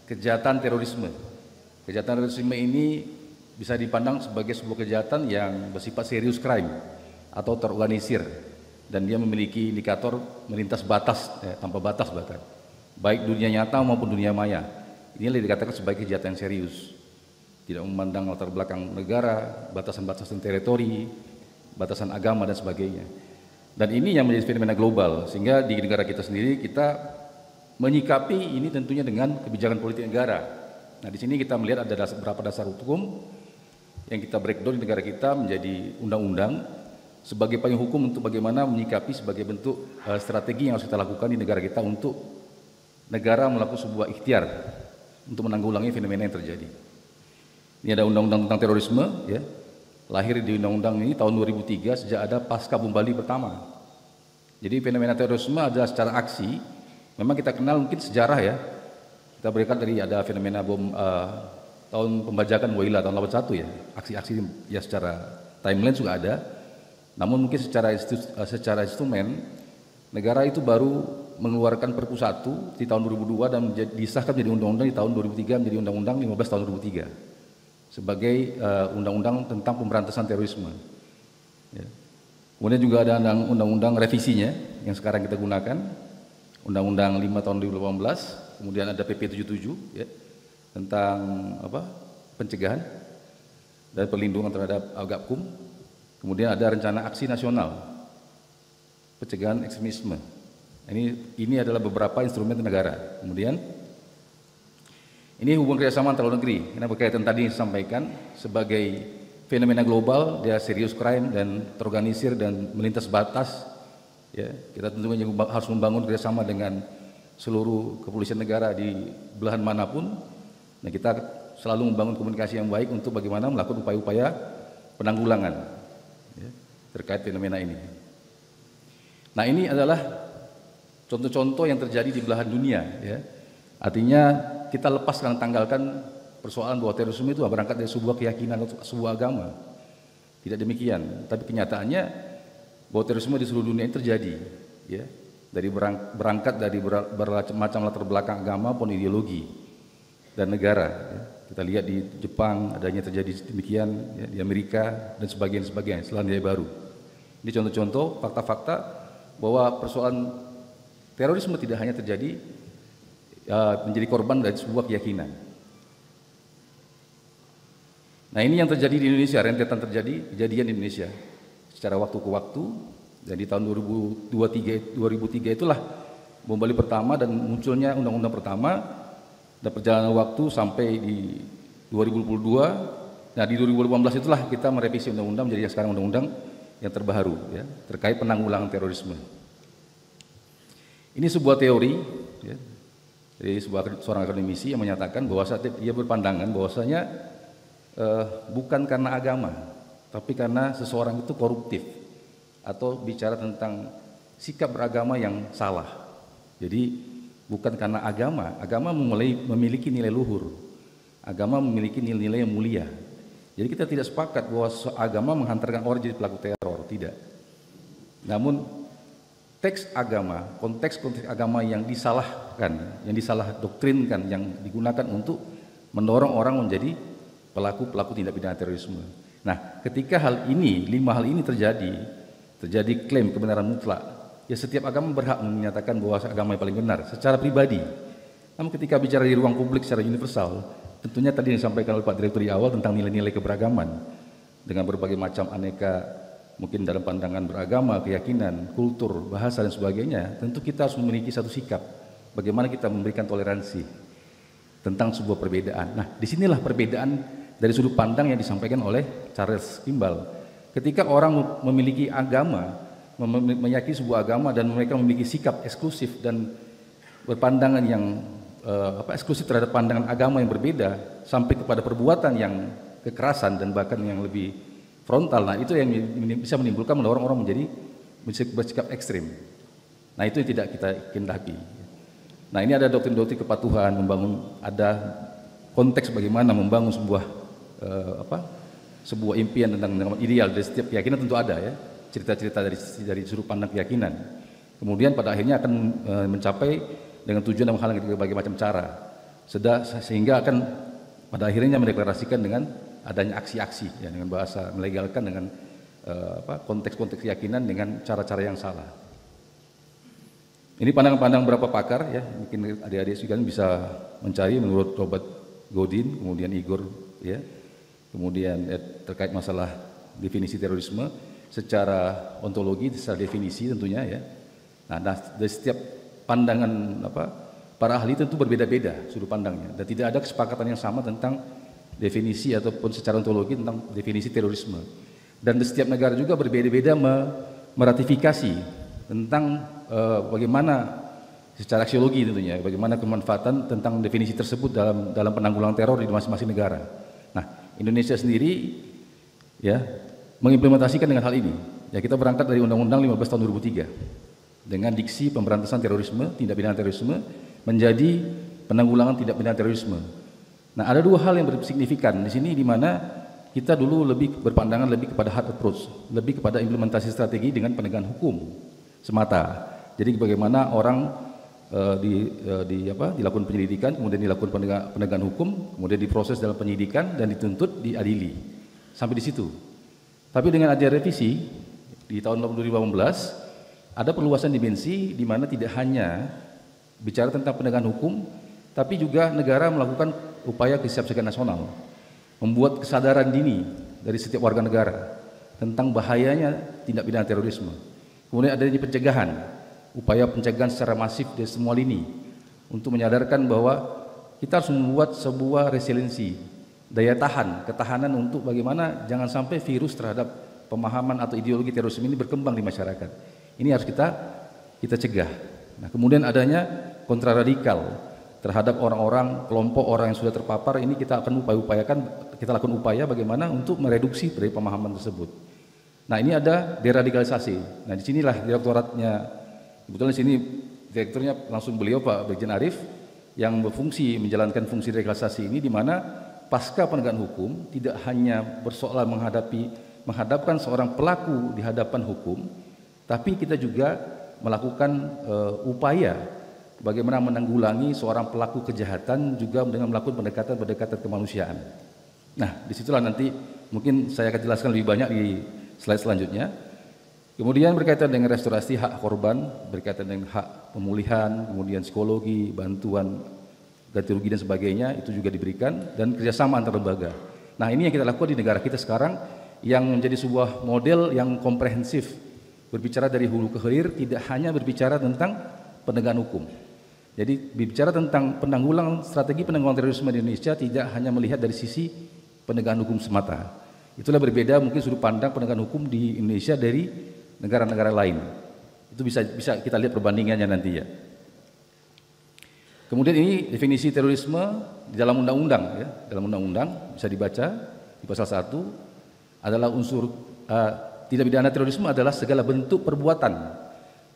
[SPEAKER 5] Kejahatan terorisme ini bisa dipandang sebagai sebuah kejahatan yang bersifat serius crime atau terorganisir, dan dia memiliki indikator melintas batas, tanpa batas bahkan, baik dunia nyata maupun dunia maya. Inilah dikatakan sebagai kejahatan serius, tidak memandang latar belakang negara, batasan-batasan teritori, batasan agama dan sebagainya. Dan ini yang menjadi fenomena global, sehingga di negara kita sendiri kita menyikapi ini tentunya dengan kebijakan politik negara. Nah di sini kita melihat ada beberapa dasar hukum yang kita breakdown di negara kita menjadi undang-undang sebagai payung hukum untuk bagaimana menyikapi sebagai bentuk strategi yang harus kita lakukan di negara kita untuk negara melakukan sebuah ikhtiar untuk menanggulangi fenomena yang terjadi. Ini ada undang-undang tentang terorisme, ya, lahir di undang-undang ini tahun 2003 sejak ada pasca bom Bali pertama. Jadi fenomena terorisme ada secara aksi, memang kita kenal mungkin sejarah ya. Kita berikan dari ada fenomena bom tahun pembajakan Waila tahun 81 ya, aksi-aksi ya secara timeline juga ada. Namun mungkin secara instrumen negara itu baru mengeluarkan Perpu 1 di tahun 2002 dan disahkan menjadi undang-undang di tahun 2003 menjadi Undang-Undang 15 tahun 2003 sebagai undang-undang tentang pemberantasan terorisme. Ya. Kemudian juga ada undang-undang revisinya yang sekarang kita gunakan, Undang-Undang 5 tahun 2018, kemudian ada PP 77 ya, tentang pencegahan dan perlindungan terhadap Agapkum. Kemudian ada rencana aksi nasional pencegahan ekstremisme. Ini adalah beberapa instrumen negara. Kemudian ini hubungan kerjasama antar luar negeri. Ini berkaitan tadi yang disampaikan sebagai fenomena global, dia serius crime dan terorganisir dan melintas batas. Ya, kita tentunya harus membangun kerjasama dengan seluruh kepolisian negara di belahan manapun. Nah, kita selalu membangun komunikasi yang baik untuk bagaimana melakukan upaya-upaya penanggulangan ya, terkait fenomena ini. Nah, ini adalah contoh-contoh yang terjadi di belahan dunia, ya. Artinya kita lepaskan, tanggalkan persoalan bahwa terorisme itu berangkat dari sebuah keyakinan atau sebuah agama. Tidak demikian, tapi kenyataannya bahwa terorisme di seluruh dunia ini terjadi, ya. Dari berangkat dari bermacam latar belakang agama maupun ideologi dan negara. Ya. Kita lihat di Jepang adanya terjadi demikian, ya, di Amerika dan sebagainya, Selandia Baru. Ini contoh-contoh fakta-fakta bahwa persoalan terorisme tidak hanya terjadi menjadi korban dari sebuah keyakinan. Nah ini yang terjadi di Indonesia, rentetan kejadian di Indonesia secara waktu ke waktu. Dan di tahun 2003 itulah bom Bali pertama dan munculnya undang-undang pertama, dan perjalanan waktu sampai di 2022. Nah di 2018 itulah kita merevisi undang-undang menjadi sekarang undang-undang yang terbaru ya, terkait penanggulangan terorisme. Ini sebuah teori ya, dari seorang akademisi yang menyatakan bahwa ia berpandangan bahwasanya bukan karena agama, tapi karena seseorang itu koruptif atau bicara tentang sikap beragama yang salah. Jadi bukan karena agama memiliki nilai luhur, agama memiliki nilai-nilai yang mulia. Jadi kita tidak sepakat bahwa agama menghantarkan orang jadi pelaku teror, tidak. Namun teks agama, konteks agama yang disalahkan, yang disalah doktrinkan, yang digunakan untuk mendorong orang menjadi pelaku tindak pidana terorisme. Nah, ketika hal ini, 5 hal ini terjadi klaim kebenaran mutlak ya setiap agama berhak menyatakan bahwa agama yang paling benar secara pribadi. Namun ketika bicara di ruang publik secara universal, tentunya tadi yang disampaikan oleh Pak Direktur di awal tentang nilai-nilai keberagaman dengan berbagai macam aneka, mungkin dalam pandangan beragama, keyakinan, kultur, bahasa dan sebagainya, tentu kita harus memiliki satu sikap bagaimana kita memberikan toleransi tentang sebuah perbedaan. Nah, disinilah perbedaan dari sudut pandang yang disampaikan oleh Charles Kimball. Ketika orang memiliki agama, meyakini sebuah agama dan mereka memiliki sikap eksklusif dan berpandangan yang eksklusif terhadap pandangan agama yang berbeda sampai kepada perbuatan yang kekerasan dan bahkan yang lebih frontal. Nah, itu yang bisa menimbulkan orang-orang menjadi bersikap ekstrim. Nah, itu yang tidak kita kehendaki. Nah, ini ada doktrin-doktrin kepatuhan, ada konteks bagaimana membangun sebuah impian tentang ideal dari setiap keyakinan, tentu ada ya cerita-cerita dari sudut pandang keyakinan. Kemudian pada akhirnya akan mencapai dengan tujuan dan menghalangi berbagai macam cara, sehingga akan pada akhirnya mendeklarasikan dengan adanya aksi-aksi, ya, dengan bahasa melegalkan dengan konteks-konteks keyakinan dengan cara-cara yang salah. Ini pandangan-pandangan beberapa pakar, ya, mungkin adik-adik sekalian bisa mencari menurut Robert Godin, kemudian Igor, ya, kemudian terkait masalah definisi terorisme secara ontologi, secara definisi tentunya, ya. Nah, dari setiap pandangan para ahli tentu berbeda-beda sudut pandangnya dan tidak ada kesepakatan yang sama tentang definisi ataupun secara ontologi tentang definisi terorisme. Dan di setiap negara juga berbeda-beda meratifikasi tentang bagaimana secara aksiologi tentunya bagaimana kemanfaatan tentang definisi tersebut dalam penanggulangan teror di masing-masing negara. Nah, Indonesia sendiri ya mengimplementasikan dengan hal ini. Ya, kita berangkat dari Undang-Undang 15 tahun 2003 dengan diksi pemberantasan terorisme, tindak pidana terorisme menjadi penanggulangan tindak pidana terorisme. Nah, ada dua hal yang signifikan di sini, di mana kita dulu lebih berpandangan lebih kepada hard approach, lebih kepada implementasi strategi dengan penegakan hukum semata. Jadi bagaimana orang dilakukan penyelidikan, kemudian dilakukan penegakan hukum, kemudian diproses dalam penyidikan dan dituntut, diadili. Sampai di situ. Tapi dengan adanya revisi di tahun 2018 ada perluasan dimensi di mana tidak hanya bicara tentang penegakan hukum, tapi juga negara melakukan upaya kesiapsiagaan nasional, membuat kesadaran dini dari setiap warga negara tentang bahayanya tindak pidana terorisme. Kemudian adanya pencegahan, upaya pencegahan secara masif dari semua lini untuk menyadarkan bahwa kita harus membuat sebuah resiliensi, daya tahan, ketahanan untuk bagaimana jangan sampai virus terhadap pemahaman atau ideologi terorisme ini berkembang di masyarakat. Ini harus kita cegah. Nah, kemudian adanya kontraradikal terhadap orang-orang, kelompok orang yang sudah terpapar, ini kita akan kita lakukan upaya bagaimana untuk mereduksi dari pemahaman tersebut. Nah, ini ada deradikalisasi. Nah, disinilah direktoratnya, kebetulan di sini direkturnya langsung beliau Pak Brigjen Arif yang berfungsi menjalankan fungsi deradikalisasi ini, di mana pasca penegakan hukum tidak hanya bersoal menghadapkan seorang pelaku di hadapan hukum, tapi kita juga melakukan upaya bagaimana menanggulangi seorang pelaku kejahatan juga dengan melakukan pendekatan kemanusiaan. Nah, disitulah nanti mungkin saya akan jelaskan lebih banyak di slide selanjutnya. Kemudian berkaitan dengan restorasi hak korban, berkaitan dengan hak pemulihan, kemudian psikologi, bantuan ganti rugi dan sebagainya, itu juga diberikan, dan kerjasama antar lembaga. Nah, ini yang kita lakukan di negara kita sekarang yang menjadi sebuah model yang komprehensif, berbicara dari hulu ke hilir, tidak hanya berbicara tentang penegakan hukum. Jadi berbicara tentang strategi penanggulangan terorisme di Indonesia tidak hanya melihat dari sisi penegakan hukum semata. Itulah berbeda mungkin sudut pandang penegakan hukum di Indonesia dari negara-negara lain. Itu bisa kita lihat perbandingannya nanti ya. Kemudian ini definisi terorisme di dalam undang-undang ya. Dalam undang-undang bisa dibaca di pasal 1 adalah unsur tindak pidana terorisme adalah segala bentuk perbuatan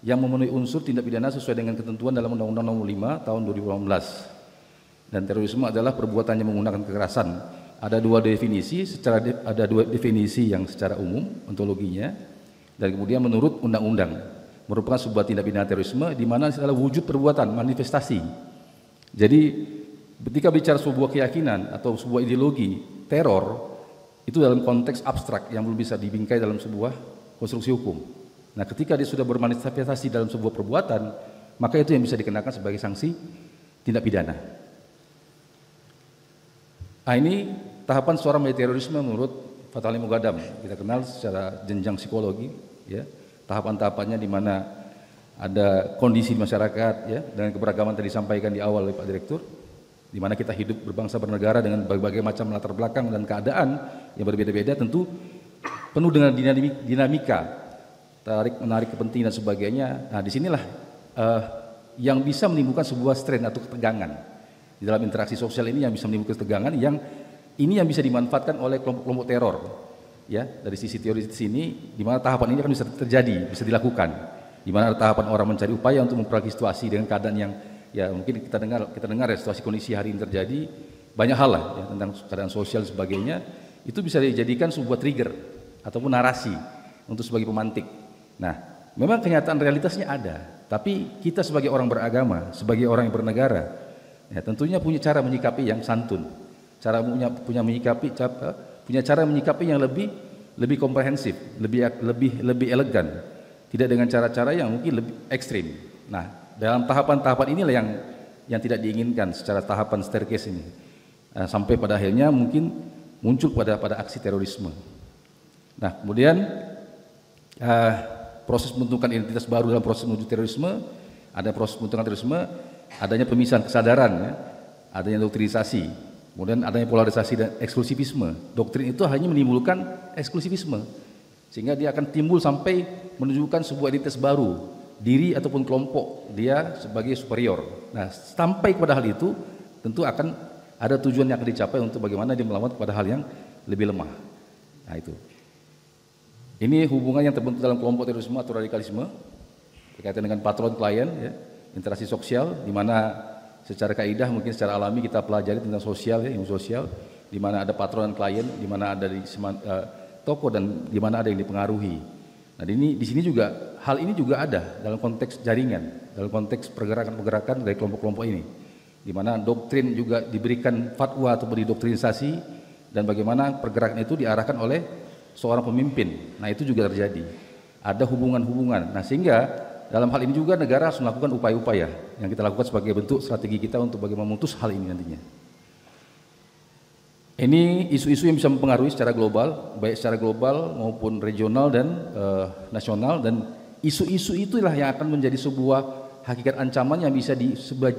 [SPEAKER 5] yang memenuhi unsur tindak pidana sesuai dengan ketentuan dalam Undang-Undang Nomor 5 Tahun 2018. Dan terorisme adalah perbuatan yang menggunakan kekerasan. Ada dua definisi, ada dua definisi yang secara umum ontologinya, dan kemudian menurut undang-undang merupakan sebuah tindak pidana terorisme di mana adalah wujud perbuatan, manifestasi. Jadi ketika bicara sebuah keyakinan atau sebuah ideologi teror, itu dalam konteks abstrak yang belum bisa dibingkai dalam sebuah konstruksi hukum. Nah, ketika dia sudah bermanifestasi dalam sebuah perbuatan, maka itu yang bisa dikenakan sebagai sanksi tindak pidana. Nah, ini tahapan seorang menjadi terorisme menurut Fathul Muqaddam. Kita kenal secara jenjang psikologi, ya. Tahapan-tahapannya di mana ada kondisi masyarakat, ya, dengan keberagaman tadi disampaikan di awal oleh Pak Direktur, di mana kita hidup berbangsa bernegara dengan berbagai macam latar belakang dan keadaan yang berbeda-beda, tentu penuh dengan dinamika, tarik menarik kepentingan dan sebagainya. Nah, disinilah yang bisa menimbulkan sebuah strain atau ketegangan di dalam interaksi sosial ini, yang bisa menimbulkan ketegangan yang ini yang bisa dimanfaatkan oleh kelompok-kelompok teror, ya. Dari sisi teori di sini, di mana tahapan ini akan bisa terjadi, bisa dilakukan, di mana ada tahapan orang mencari upaya untuk memperbaiki situasi dengan keadaan yang, ya, mungkin kita dengar ya, situasi kondisi hari ini terjadi banyak hal lah, ya, tentang keadaan sosial dan sebagainya. Itu bisa dijadikan sebuah trigger ataupun narasi untuk sebagai pemantik. Nah, memang kenyataan realitasnya ada, tapi kita sebagai orang beragama, sebagai orang yang bernegara, ya, tentunya punya cara menyikapi yang santun, punya cara menyikapi yang lebih komprehensif, lebih elegan, tidak dengan cara-cara yang mungkin lebih ekstrim. Nah, dalam tahapan-tahapan inilah yang tidak diinginkan secara tahapan staircase ini, sampai pada akhirnya mungkin muncul pada aksi terorisme. Nah, kemudian proses pembentukan identitas baru dalam proses menuju terorisme, ada proses pembentukan terorisme, adanya pemisahan kesadaran, ya, adanya doktrinisasi, kemudian adanya polarisasi dan eksklusivisme. Doktrin itu hanya menimbulkan eksklusivisme, sehingga dia akan timbul sampai menunjukkan sebuah identitas baru, diri ataupun kelompok dia sebagai superior. Nah, sampai kepada hal itu tentu akan ada tujuan yang akan dicapai untuk bagaimana dia melawan kepada hal yang lebih lemah. Nah, itu. Ini hubungan yang terbentuk dalam kelompok terorisme atau radikalisme berkaitan dengan patron klien, ya, interaksi sosial, di mana secara kaidah mungkin secara alami kita pelajari tentang sosial, ya, ilmu sosial, di mana ada patron dan klien, di mana ada tokoh dan di mana ada yang dipengaruhi. Nah, di sini juga hal ini juga ada dalam konteks jaringan, dalam konteks pergerakan-pergerakan dari kelompok-kelompok ini, di mana doktrin juga diberikan fatwa atau didoktrinisasi, dan bagaimana pergerakan itu diarahkan oleh seorang pemimpin. Nah, itu juga terjadi. Ada hubungan-hubungan. Nah, sehingga dalam hal ini juga negara harus melakukan upaya-upaya yang kita lakukan sebagai bentuk strategi kita untuk bagaimana memutus hal ini nantinya. Ini isu-isu yang bisa mempengaruhi secara global, baik secara global maupun regional dan nasional, dan isu-isu itulah yang akan menjadi sebuah hakikat ancaman yang bisa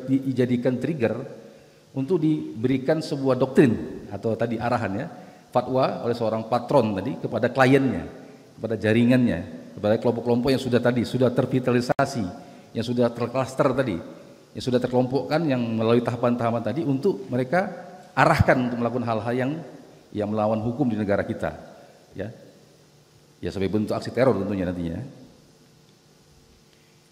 [SPEAKER 5] dijadikan trigger untuk diberikan sebuah doktrin atau tadi arahan, ya, fatwa oleh seorang patron tadi kepada kliennya, kepada jaringannya, kepada kelompok-kelompok yang sudah tervitalisasi, yang sudah terklaster tadi, yang sudah terkelompokkan, yang melalui tahapan-tahapan tadi untuk mereka arahkan untuk melakukan hal-hal yang melawan hukum di negara kita, ya sebagai bentuk aksi teror tentunya nantinya.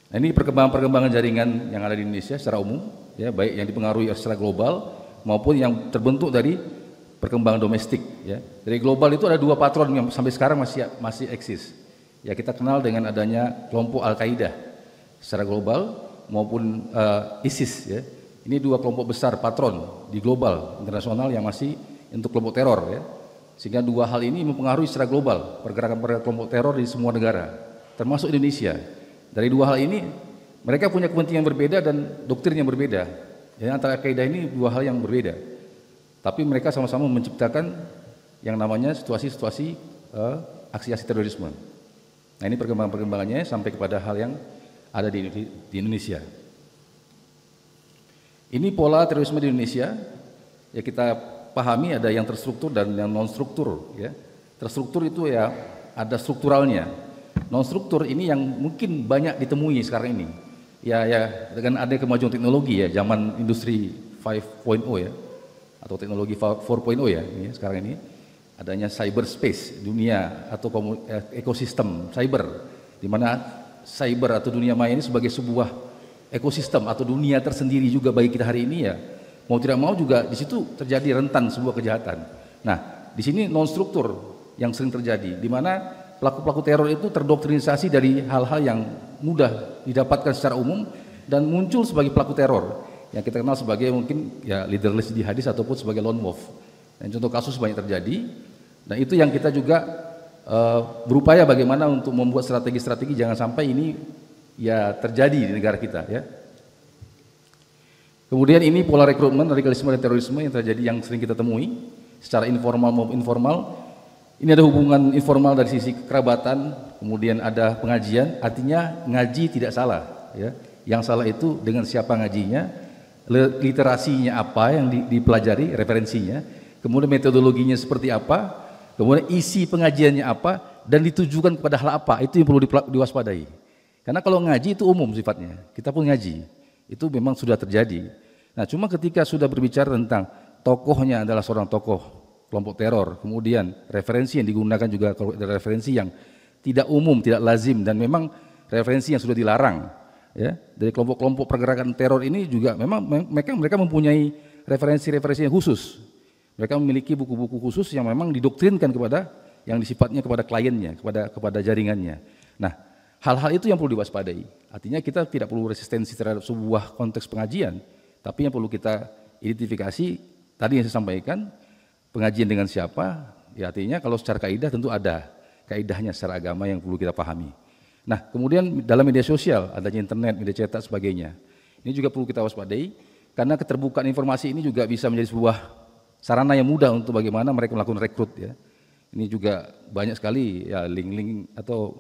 [SPEAKER 5] Nah, ini perkembangan jaringan yang ada di Indonesia secara umum, ya, baik yang dipengaruhi secara global maupun yang terbentuk dari perkembangan domestik, ya. Dari global itu ada dua patron yang sampai sekarang masih eksis. Ya, kita kenal dengan adanya kelompok Al-Qaeda secara global maupun ISIS, ya. Ini dua kelompok besar patron di global internasional yang masih untuk kelompok teror, ya. Sehingga dua hal ini mempengaruhi secara global pergerakan kelompok teror di semua negara, termasuk Indonesia. Dari dua hal ini mereka punya kepentingan berbeda dan doktrin yang berbeda. Ya, antara Al-Qaeda ini dua hal yang berbeda. Tapi mereka sama-sama menciptakan yang namanya situasi-situasi aksi-aksi terorisme. Nah, ini perkembangannya sampai kepada hal yang ada di Indonesia. Ini pola terorisme di Indonesia, ya, kita pahami ada yang terstruktur dan yang non struktur, ya. Terstruktur itu ya ada strukturalnya. Non struktur ini yang mungkin banyak ditemui sekarang ini. Ya dengan adanya kemajuan teknologi, ya, zaman industri 5.0, ya, atau teknologi 4.0, ya, ini sekarang ini adanya cyberspace, dunia atau ekosistem cyber, di mana cyber atau dunia maya ini sebagai sebuah ekosistem atau dunia tersendiri juga bagi kita hari ini, ya, mau tidak mau juga di situ terjadi rentan sebuah kejahatan. Nah, di sini non struktur yang sering terjadi, di mana pelaku-pelaku teror itu terdoktrinisasi dari hal-hal yang mudah didapatkan secara umum dan muncul sebagai pelaku teror yang kita kenal sebagai mungkin, ya, leaderless jihadis ataupun sebagai lone wolf. Dan contoh kasus banyak terjadi, dan itu yang kita juga berupaya bagaimana untuk membuat strategi-strategi jangan sampai ini ya terjadi di negara kita ya. Kemudian ini pola rekrutmen, radikalisme dan terorisme yang terjadi yang sering kita temui secara informal maupun informal. Ini ada hubungan informal dari sisi kekerabatan, kemudian ada pengajian, artinya ngaji tidak salah ya. Yang salah itu dengan siapa ngajinya, literasinya apa yang dipelajari, referensinya, kemudian metodologinya seperti apa, kemudian isi pengajiannya apa, dan ditujukan kepada hal apa, itu yang perlu diwaspadai. Karena kalau ngaji itu umum sifatnya, kita pun ngaji, itu memang sudah terjadi. Nah cuma ketika sudah berbicara tentang tokohnya adalah seorang tokoh kelompok teror, kemudian referensi yang digunakan juga referensi yang tidak umum, tidak lazim, dan memang referensi yang sudah dilarang. Ya, dari kelompok-kelompok pergerakan teror ini juga memang mereka mempunyai referensi-referensi yang khusus. Mereka memiliki buku-buku khusus yang memang didoktrinkan kepada yang sifatnya kepada kliennya, kepada jaringannya. Nah, hal-hal itu yang perlu diwaspadai. Artinya kita tidak perlu resistensi terhadap sebuah konteks pengajian, tapi yang perlu kita identifikasi tadi yang saya sampaikan, pengajian dengan siapa? Ya artinya kalau secara kaidah tentu ada kaidahnya secara agama yang perlu kita pahami. Nah, kemudian dalam media sosial, adanya internet, media cetak, sebagainya. Ini juga perlu kita waspadai, karena keterbukaan informasi ini juga bisa menjadi sebuah sarana yang mudah untuk bagaimana mereka melakukan rekrut ya. Ini juga banyak sekali ya link-link atau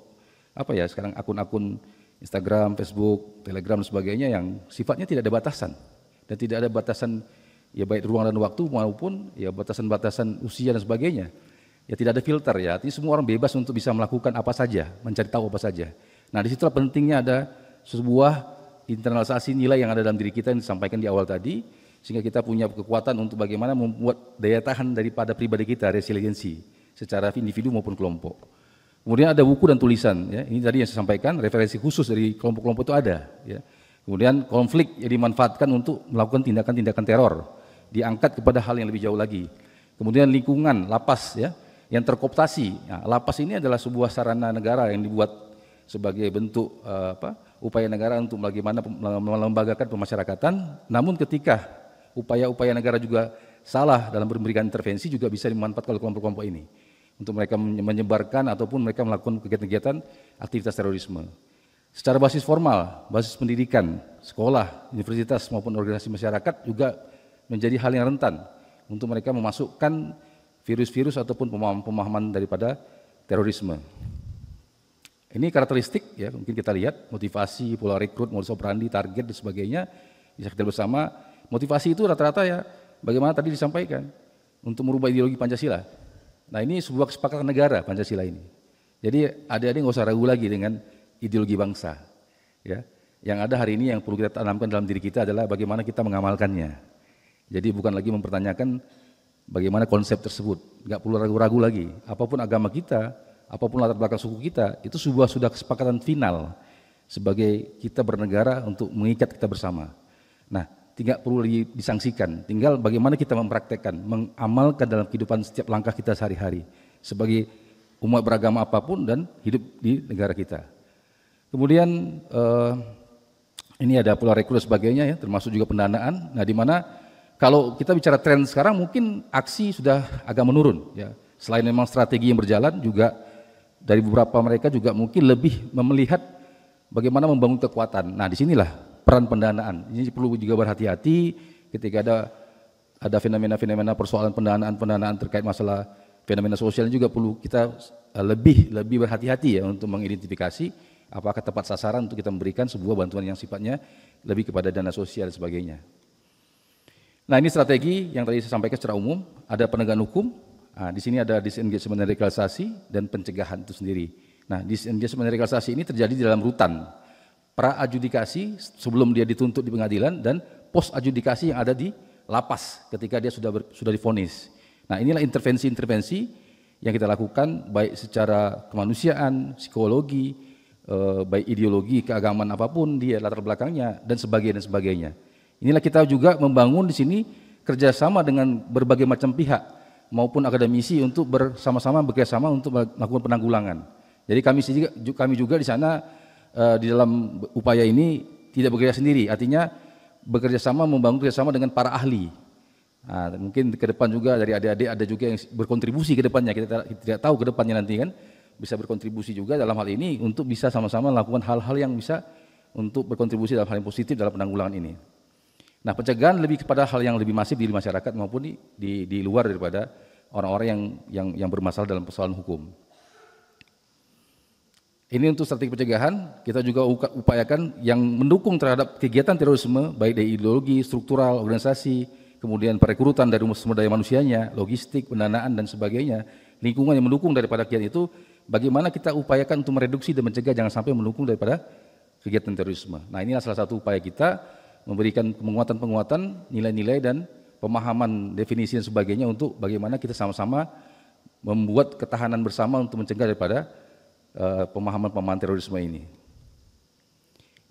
[SPEAKER 5] apa ya sekarang akun-akun Instagram, Facebook, Telegram dan sebagainya yang sifatnya tidak ada batasan dan tidak ada batasan ya baik ruang dan waktu maupun ya batasan-batasan usia dan sebagainya. Ya tidak ada filter ya, artinya semua orang bebas untuk bisa melakukan apa saja, mencari tahu apa saja. Nah disitulah pentingnya ada sebuah internalisasi nilai yang ada dalam diri kita yang disampaikan di awal tadi, sehingga kita punya kekuatan untuk bagaimana membuat daya tahan daripada pribadi kita, resiliensi, secara individu maupun kelompok. Kemudian ada buku dan tulisan, ya. Ini tadi yang saya sampaikan, referensi khusus dari kelompok-kelompok itu ada. Ya. Kemudian konflik yang dimanfaatkan untuk melakukan tindakan-tindakan teror, diangkat kepada hal yang lebih jauh lagi. Kemudian lingkungan, lapas, ya. Yang terkooptasi. Nah, lapas ini adalah sebuah sarana negara yang dibuat sebagai bentuk upaya negara untuk bagaimana melembagakan pemasyarakatan. Namun ketika upaya-upaya negara juga salah dalam memberikan intervensi juga bisa dimanfaatkan oleh kelompok-kelompok ini untuk mereka menyebarkan ataupun mereka melakukan kegiatan-kegiatan aktivitas terorisme. Secara basis formal, basis pendidikan, sekolah, universitas maupun organisasi masyarakat juga menjadi hal yang rentan untuk mereka memasukkan virus-virus ataupun pemahaman daripada terorisme. Ini karakteristik ya, mungkin kita lihat motivasi, pola rekrut, modus operandi, target dan sebagainya bisa kita bersama. Motivasi itu rata-rata ya bagaimana tadi disampaikan untuk merubah ideologi Pancasila. Nah ini sebuah kesepakatan negara Pancasila ini. Jadi adik-adik nggak usah ragu lagi dengan ideologi bangsa. Ya, yang ada hari ini yang perlu kita tanamkan dalam diri kita adalah bagaimana kita mengamalkannya. Jadi bukan lagi mempertanyakan bagaimana konsep tersebut, nggak perlu ragu-ragu lagi. Apapun agama kita, apapun latar belakang suku kita, itu sudah kesepakatan final sebagai kita bernegara untuk mengikat kita bersama. Nah, tidak perlu disangsikan, tinggal bagaimana kita mempraktekkan, mengamalkan dalam kehidupan setiap langkah kita sehari-hari sebagai umat beragama apapun dan hidup di negara kita. Kemudian ini ada pola rekrut dan sebagainya ya, termasuk juga pendanaan. Nah, di mana kalau kita bicara tren sekarang mungkin aksi sudah agak menurun ya. Selain memang strategi yang berjalan juga dari beberapa mereka juga mungkin lebih melihat bagaimana membangun kekuatan. Nah, disinilah peran pendanaan. Ini perlu juga berhati-hati ketika ada fenomena-fenomena persoalan pendanaan terkait masalah fenomena sosial juga perlu kita lebih berhati-hati ya untuk mengidentifikasi apakah tepat sasaran untuk kita memberikan sebuah bantuan yang sifatnya lebih kepada dana sosial dan sebagainya. Nah ini strategi yang tadi saya sampaikan secara umum, ada penegakan hukum, nah, di sini ada disengagement dan radikalisasi dan pencegahan itu sendiri. Nah disengagement dan radikalisasi ini terjadi di dalam rutan, pra-adjudikasi sebelum dia dituntut di pengadilan dan post-adjudikasi yang ada di lapas ketika dia sudah divonis. Nah inilah intervensi-intervensi yang kita lakukan baik secara kemanusiaan, psikologi, baik ideologi, keagamaan apapun dia latar belakangnya dan sebagainya. Inilah kita juga membangun di sini kerjasama dengan berbagai macam pihak maupun akademisi untuk bersama-sama bekerjasama untuk melakukan penanggulangan. Jadi kami juga di sana di dalam upaya ini tidak bekerja sendiri, artinya bekerja sama membangun kerjasama dengan para ahli. Nah, mungkin ke depan juga dari adik-adik ada juga yang berkontribusi ke depannya, kita tidak tahu ke depannya nanti kan. bisa berkontribusi juga dalam hal ini untuk bisa sama-sama melakukan hal-hal yang bisa untuk berkontribusi dalam hal yang positif dalam penanggulangan ini. Nah, pencegahan lebih kepada hal yang lebih masif di masyarakat maupun di luar daripada orang-orang yang bermasalah dalam persoalan hukum. Ini untuk strategi pencegahan, kita juga upayakan yang mendukung terhadap kegiatan terorisme, baik dari ideologi, struktural, organisasi, kemudian perekrutan dari sumber daya manusianya, logistik, pendanaan, dan sebagainya, lingkungan yang mendukung daripada kegiatan itu, bagaimana kita upayakan untuk mereduksi dan mencegah jangan sampai mendukung daripada kegiatan terorisme. Nah, inilah salah satu upaya kita, memberikan penguatan-penguatan, nilai-nilai, dan pemahaman definisi dan sebagainya untuk bagaimana kita sama-sama membuat ketahanan bersama untuk mencegah daripada pemahaman terorisme ini.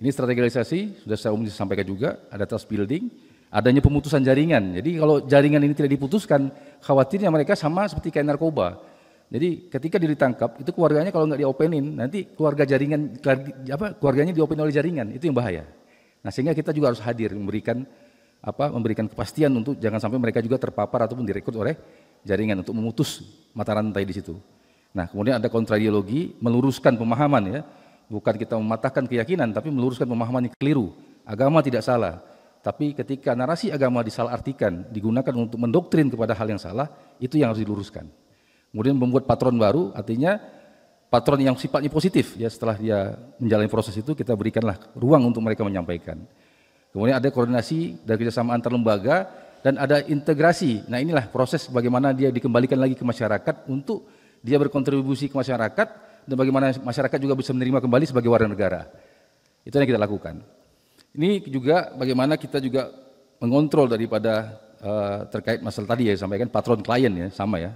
[SPEAKER 5] Ini strategi realisasi, sudah saya umum disampaikan juga, ada trust building, adanya pemutusan jaringan. Jadi kalau jaringan ini tidak diputuskan, khawatirnya mereka sama seperti kayak narkoba. Jadi ketika dia ditangkap, itu keluarganya kalau nggak diopenin, nanti keluarganya diopenin oleh jaringan, itu yang bahaya. Nah, sehingga kita juga harus hadir, memberikan kepastian untuk jangan sampai mereka juga terpapar ataupun direkrut oleh jaringan untuk memutus mata rantai di situ. Nah, kemudian ada kontraideologi, meluruskan pemahaman ya, bukan kita mematahkan keyakinan, tapi meluruskan pemahaman yang keliru. Agama tidak salah, tapi ketika narasi agama disalahartikan, digunakan untuk mendoktrin kepada hal yang salah, itu yang harus diluruskan. Kemudian membuat patron baru, artinya patron yang sifatnya positif ya, setelah dia menjalani proses itu kita berikanlah ruang untuk mereka menyampaikan. Kemudian ada koordinasi dan kerjasama antar lembaga dan ada integrasi. Nah, inilah proses bagaimana dia dikembalikan lagi ke masyarakat untuk dia berkontribusi ke masyarakat dan bagaimana masyarakat juga bisa menerima kembali sebagai warga negara. Itu yang kita lakukan. Ini juga bagaimana kita juga mengontrol daripada terkait masalah tadi ya, sampaikan patron klien ya, sama ya.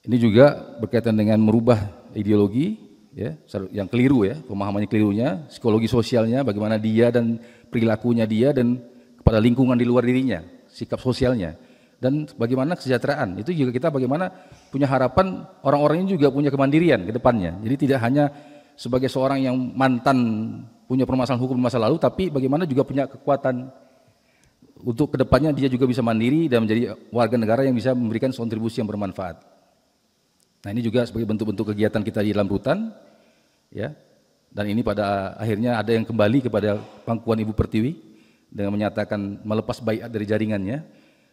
[SPEAKER 5] Ini juga berkaitan dengan merubah ideologi ya, yang keliru ya, pemahamannya kelirunya, psikologi sosialnya, bagaimana dia dan perilakunya dia dan kepada lingkungan di luar dirinya, sikap sosialnya. Dan bagaimana kesejahteraan, itu juga kita bagaimana punya harapan orang-orang ini juga punya kemandirian ke depannya. Jadi tidak hanya sebagai seorang yang mantan punya permasalahan hukum di masa lalu, tapi bagaimana juga punya kekuatan untuk ke depannya dia juga bisa mandiri dan menjadi warga negara yang bisa memberikan kontribusi yang bermanfaat. Nah, ini juga sebagai bentuk-bentuk kegiatan kita di dalam rutan, ya. Dan ini pada akhirnya ada yang kembali kepada pangkuan Ibu Pertiwi dengan menyatakan melepas baiat dari jaringannya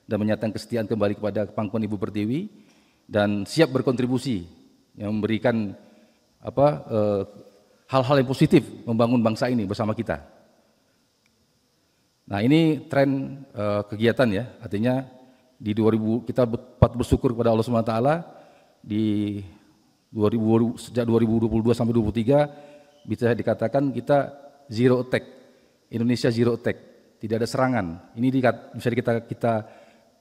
[SPEAKER 5] dan menyatakan kesetiaan kembali kepada pangkuan Ibu Pertiwi dan siap berkontribusi yang memberikan hal-hal yang positif membangun bangsa ini bersama kita. Nah, ini tren kegiatan ya, artinya di 2000 kita bersyukur kepada Allah SWT di sejak 2022 sampai 2023 bisa dikatakan kita zero attack, Indonesia zero attack, tidak ada serangan. Ini bisa kita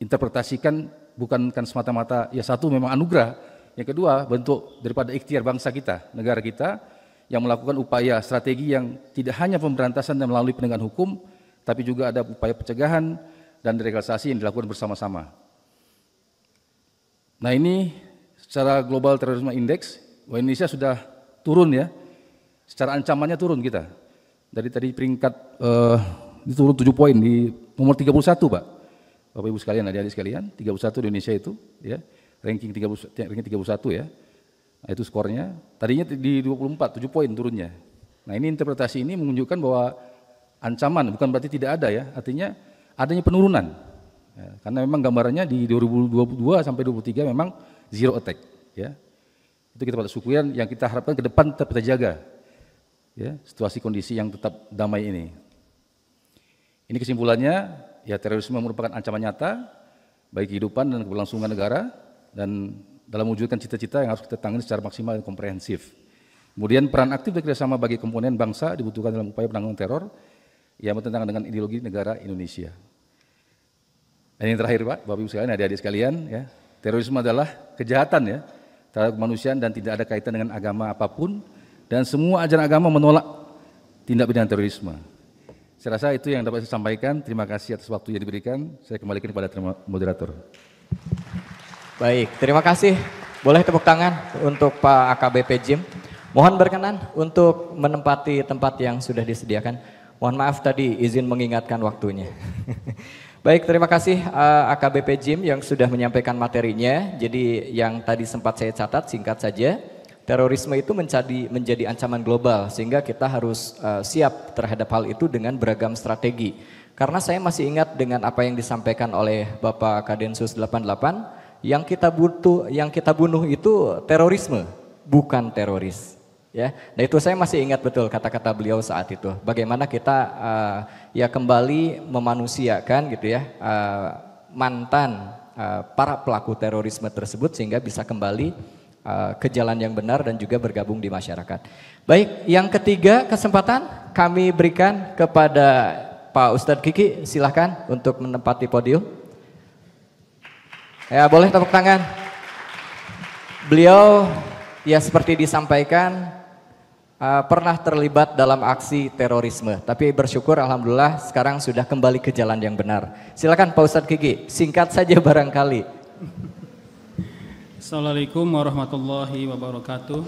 [SPEAKER 5] interpretasikan bukan semata-mata ya, satu memang anugerah, yang kedua bentuk daripada ikhtiar bangsa kita, negara kita yang melakukan upaya strategi yang tidak hanya pemberantasan dan melalui penegakan hukum, tapi juga ada upaya pencegahan dan deradikalisasi yang dilakukan bersama-sama. Nah, ini secara global terorisme index, Indonesia sudah turun ya, secara ancamannya turun kita. Dari tadi peringkat turun 7 poin di nomor 31 Pak. Bapak Ibu sekalian, adik-adik sekalian, 31 Indonesia itu ya, ranking 31 ya. Nah, itu skornya. Tadinya di 24, 7 poin turunnya. Nah, ini interpretasi ini menunjukkan bahwa ancaman bukan berarti tidak ada ya, artinya adanya penurunan. Ya, karena memang gambarannya di 2022 sampai 2023 memang zero attack ya. Itu kita pada syukuran yang kita harapkan ke depan tetap kita jaga. Ya, situasi kondisi yang tetap damai ini. Ini kesimpulannya, ya terorisme merupakan ancaman nyata bagi kehidupan dan keberlangsungan negara dan dalam mewujudkan cita-cita yang harus kita tangani secara maksimal dan komprehensif. Kemudian peran aktif dan kerjasama bagi komponen bangsa dibutuhkan dalam upaya penanggulangan teror yang bertentangan dengan ideologi negara Indonesia. Dan yang terakhir Pak, Bapak Ibu sekalian, adik-adik sekalian, ya, terorisme adalah kejahatan ya terhadap kemanusiaan dan tidak ada kaitan dengan agama apapun dan semua ajaran agama menolak tindak pidana terorisme. Saya rasa itu yang dapat saya sampaikan. Terima kasih atas waktu yang diberikan. Saya kembalikan kepada moderator.
[SPEAKER 3] Baik, terima kasih. Boleh tepuk tangan untuk Pak AKBP Jim. Mohon berkenan untuk menempati tempat yang sudah disediakan. Mohon maaf tadi izin mengingatkan waktunya. Baik, terima kasih AKBP Jim yang sudah menyampaikan materinya. Jadi yang tadi sempat saya catat singkat saja, terorisme itu menjadi ancaman global sehingga kita harus siap terhadap hal itu dengan beragam strategi. Karena saya masih ingat dengan apa yang disampaikan oleh Bapak Kadensus 88, yang kita bunuh itu terorisme, bukan teroris. Ya, nah itu saya masih ingat betul kata-kata beliau saat itu. Bagaimana kita ya kembali memanusiakan gitu ya mantan para pelaku terorisme tersebut sehingga bisa kembali ke jalan yang benar dan juga bergabung di masyarakat. Baik, yang ketiga kesempatan kami berikan kepada Pak Ustadz Kiki, silahkan untuk menempati podium. Ya boleh tepuk tangan. Beliau ya seperti disampaikan pernah terlibat dalam aksi terorisme, tapi bersyukur alhamdulillah sekarang sudah kembali ke jalan yang benar. Silakan Pak Ustadz Kiki, singkat saja barangkali.
[SPEAKER 6] Assalamualaikum warahmatullahi wabarakatuh.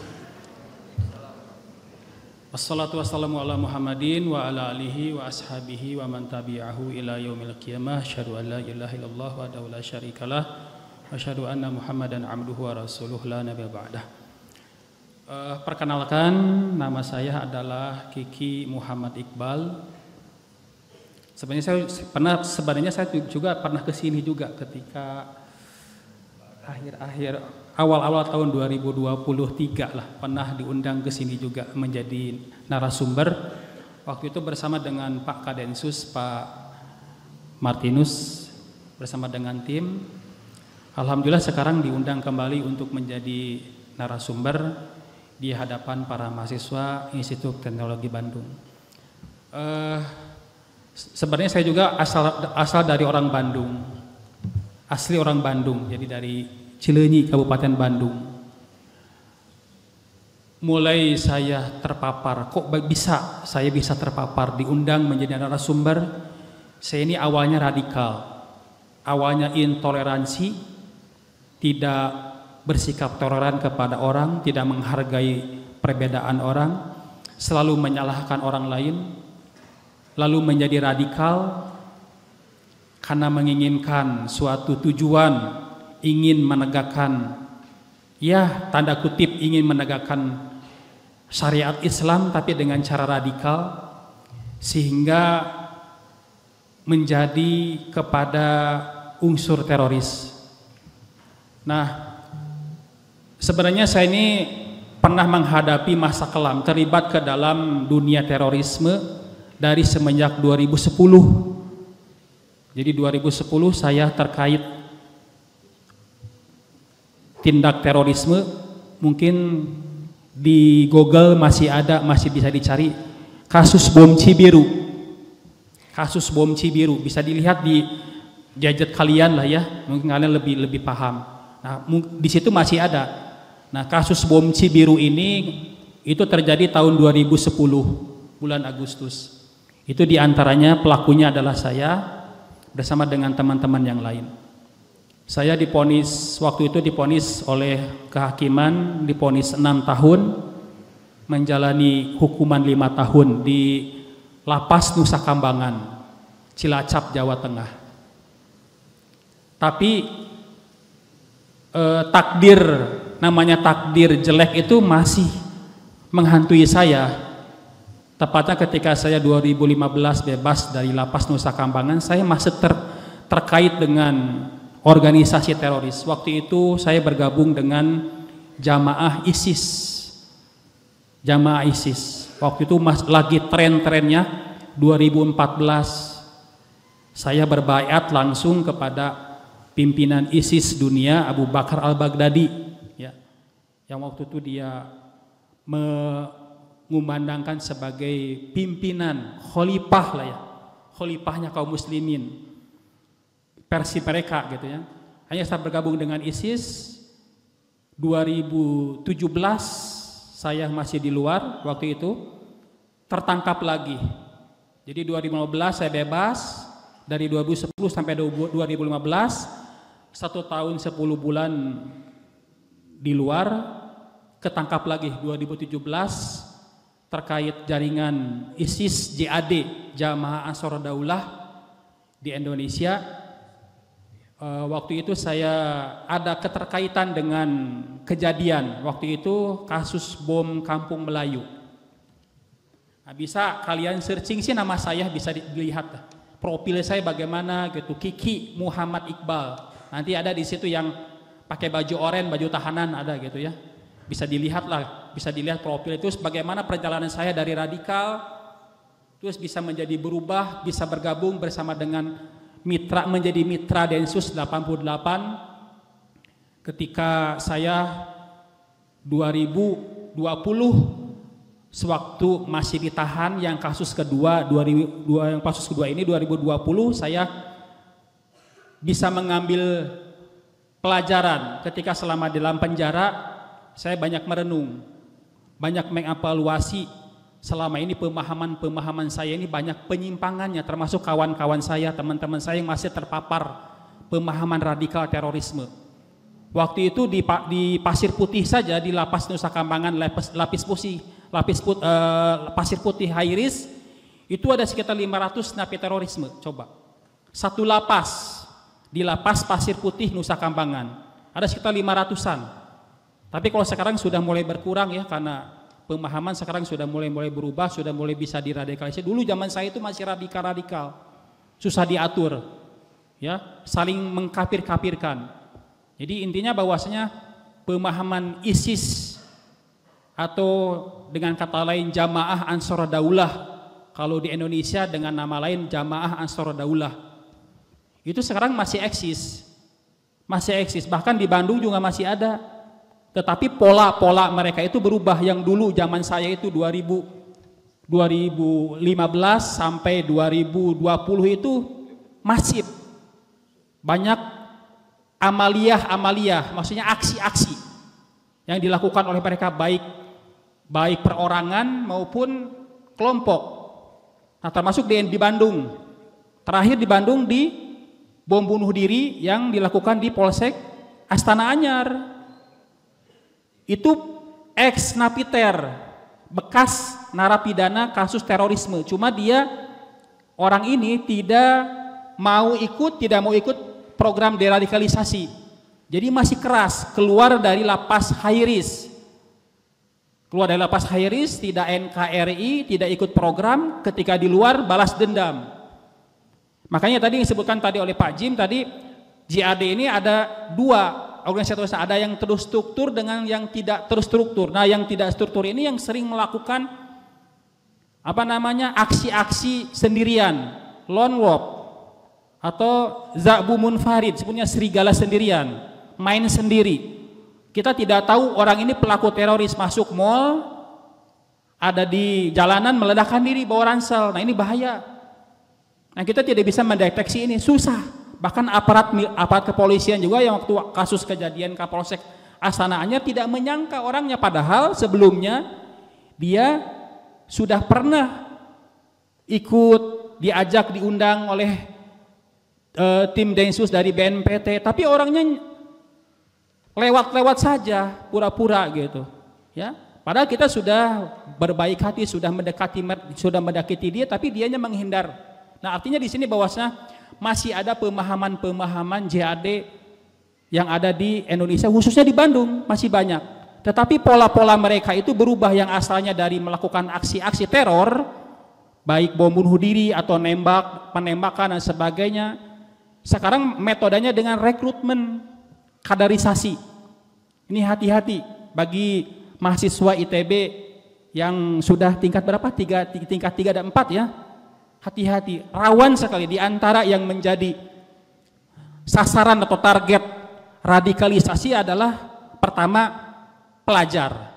[SPEAKER 6] Wassalatu wassalamu ala Muhammadin wa ala alihi wa ashabihi wa man tabi'ahu ila yaumil qiyamah. Asyhadu an la ilaha illallah wa la syarikalah wa asyhadu anna Muhammadan abduhu wa rasuluh la nabiyya ba'dah. Perkenalkan, nama saya adalah Kiki Muhammad Iqbal. Sebenarnya saya juga pernah ke sini juga ketika akhir-akhir awal-awal tahun 2023 lah, pernah diundang ke sini juga menjadi narasumber. Waktu itu bersama dengan Pak Kadensus, Pak Martinus, bersama dengan tim. Alhamdulillah sekarang diundang kembali untuk menjadi narasumber di hadapan para mahasiswa Institut Teknologi Bandung. Sebenarnya saya juga asal dari orang Bandung, asli orang Bandung, jadi dari Cileunyi, Kabupaten Bandung. Mulai saya terpapar, kok saya bisa terpapar, diundang menjadi narasumber. Saya ini awalnya radikal, awalnya intoleransi, tidak bersikap toleran kepada orang, tidak menghargai perbedaan orang, selalu menyalahkan orang lain, lalu menjadi radikal karena menginginkan suatu tujuan, ingin menegakkan, ya tanda kutip ingin menegakkan syariat Islam tapi dengan cara radikal, sehingga menjadi kepada unsur teroris. Nah, sebenarnya saya ini pernah menghadapi masa kelam, terlibat ke dalam dunia terorisme dari semenjak 2010. Jadi 2010 saya terkait tindak terorisme, mungkin di Google masih ada, masih bisa dicari, kasus bom Cibiru. Kasus bom Cibiru bisa dilihat di gadget kalian lah ya, mungkin kalian lebih paham. Nah, di situ masih ada. Nah, kasus bom Cibiru ini itu terjadi tahun 2010 bulan Agustus. Itu diantaranya pelakunya adalah saya bersama dengan teman-teman yang lain. Saya diponis, waktu itu diponis oleh kehakiman, diponis 6 tahun, menjalani hukuman 5 tahun di Lapas Nusa Kambangan, Cilacap, Jawa Tengah. Tapi takdir, namanya takdir jelek itu masih menghantui saya. Tepatnya ketika saya 2015 bebas dari Lapas Nusa Kambangan, saya masih terkait dengan organisasi teroris. Waktu itu saya bergabung dengan Jamaah ISIS. Jamaah ISIS. Waktu itu lagi tren-trennya 2014. Saya berbaiat langsung kepada pimpinan ISIS dunia, Abu Bakar al-Baghdadi, ya, yang waktu itu dia mengumandangkan sebagai pimpinan khalifah lah ya, khalifahnya kaum muslimin, versi mereka gitu ya. Hanya saya bergabung dengan ISIS. 2017 saya masih di luar, waktu itu tertangkap lagi. Jadi 2015 saya bebas, dari 2010 sampai 2015. 1 tahun 10 bulan di luar, ketangkap lagi 2017 terkait jaringan ISIS JAD, Jamaah Ansarud Daulah, di Indonesia. Waktu itu saya ada keterkaitan dengan kejadian waktu itu kasus bom Kampung Melayu. Nah, bisa kalian searching sih nama saya, bisa dilihat profil saya bagaimana gitu, Kiki Muhammad Iqbal. Nanti ada di situ yang pakai baju oranye, baju tahanan ada gitu ya. Bisa dilihat lah, bisa dilihat profil itu bagaimana perjalanan saya dari radikal terus bisa menjadi berubah, bisa bergabung bersama dengan mitra, menjadi mitra Densus 88 ketika saya 2020 sewaktu masih ditahan yang kasus kedua yang kasus kedua ini 2020 saya bisa mengambil pelajaran ketika selama di dalam penjara. Saya banyak merenung, banyak mengevaluasi selama ini pemahaman saya ini banyak penyimpangannya, termasuk kawan-kawan saya, teman-teman saya yang masih terpapar pemahaman radikal terorisme. Waktu itu di Pasir Putih saja, di Lapas Nusa Kambangan, Pasir Putih High Risk, itu ada sekitar 500 napi terorisme. Coba, satu lapas di Lapas Pasir Putih Nusa Kambangan ada sekitar 500-an. Tapi kalau sekarang sudah mulai berkurang ya, karena pemahaman sekarang sudah mulai berubah, sudah mulai bisa diradikalisasi. Dulu zaman saya itu masih radikal, susah diatur, ya, saling mengkafir-kafirkan. Jadi intinya bahwasanya pemahaman ISIS atau dengan kata lain Jamaah Ansor Daulah, kalau di Indonesia dengan nama lain Jamaah Ansor Daulah, itu sekarang masih eksis, bahkan di Bandung juga masih ada. Tetapi pola-pola mereka itu berubah. Yang dulu zaman saya itu 2015 sampai 2020 itu masif. Banyak amaliyah, maksudnya aksi-aksi yang dilakukan oleh mereka, baik perorangan maupun kelompok. Nah, termasuk di Bandung. Terakhir di Bandung di bom bunuh diri yang dilakukan di Polsek Astana Anyar. Itu ex napiter, bekas narapidana kasus terorisme. Cuma dia orang ini tidak mau ikut program deradikalisasi. Jadi masih keras, keluar dari lapas high risk. Tidak NKRI, tidak ikut program, ketika di luar balas dendam. Makanya tadi yang disebutkan tadi oleh Pak Jim tadi, JAD ini ada dua organisasi, ada yang terstruktur dengan yang tidak terstruktur. Nah, yang tidak struktur ini yang sering melakukan aksi-aksi sendirian, lone wolf atau Za'bu Munfarid, sebutnya serigala sendirian, main sendiri. Kita tidak tahu orang ini pelaku teroris, masuk mall, ada di jalanan meledakkan diri bawa ransel. Nah, ini bahaya. Nah, kita tidak bisa mendeteksi ini, susah. Bahkan aparat kepolisian juga yang waktu kasus kejadian Kapolsek Astana Anyar tidak menyangka orangnya, padahal sebelumnya dia sudah pernah diundang oleh tim Densus dari BNPT, tapi orangnya lewat saja, pura-pura gitu, ya. Padahal kita sudah berbaik hati, sudah mendekati dia, tapi dianya menghindar. Nah, artinya di sini bahwasanya masih ada pemahaman JAD yang ada di Indonesia, khususnya di Bandung masih banyak. Tetapi pola-pola mereka itu berubah, yang asalnya dari melakukan aksi-aksi teror, baik bom bunuh diri atau penembakan dan sebagainya. Sekarang metodenya dengan rekrutmen, kaderisasi. Ini hati-hati bagi mahasiswa ITB yang sudah tingkat berapa? Tingkat 3 dan 4 ya. Hati-hati, rawan sekali. Di antara yang menjadi sasaran atau target radikalisasi adalah pertama pelajar.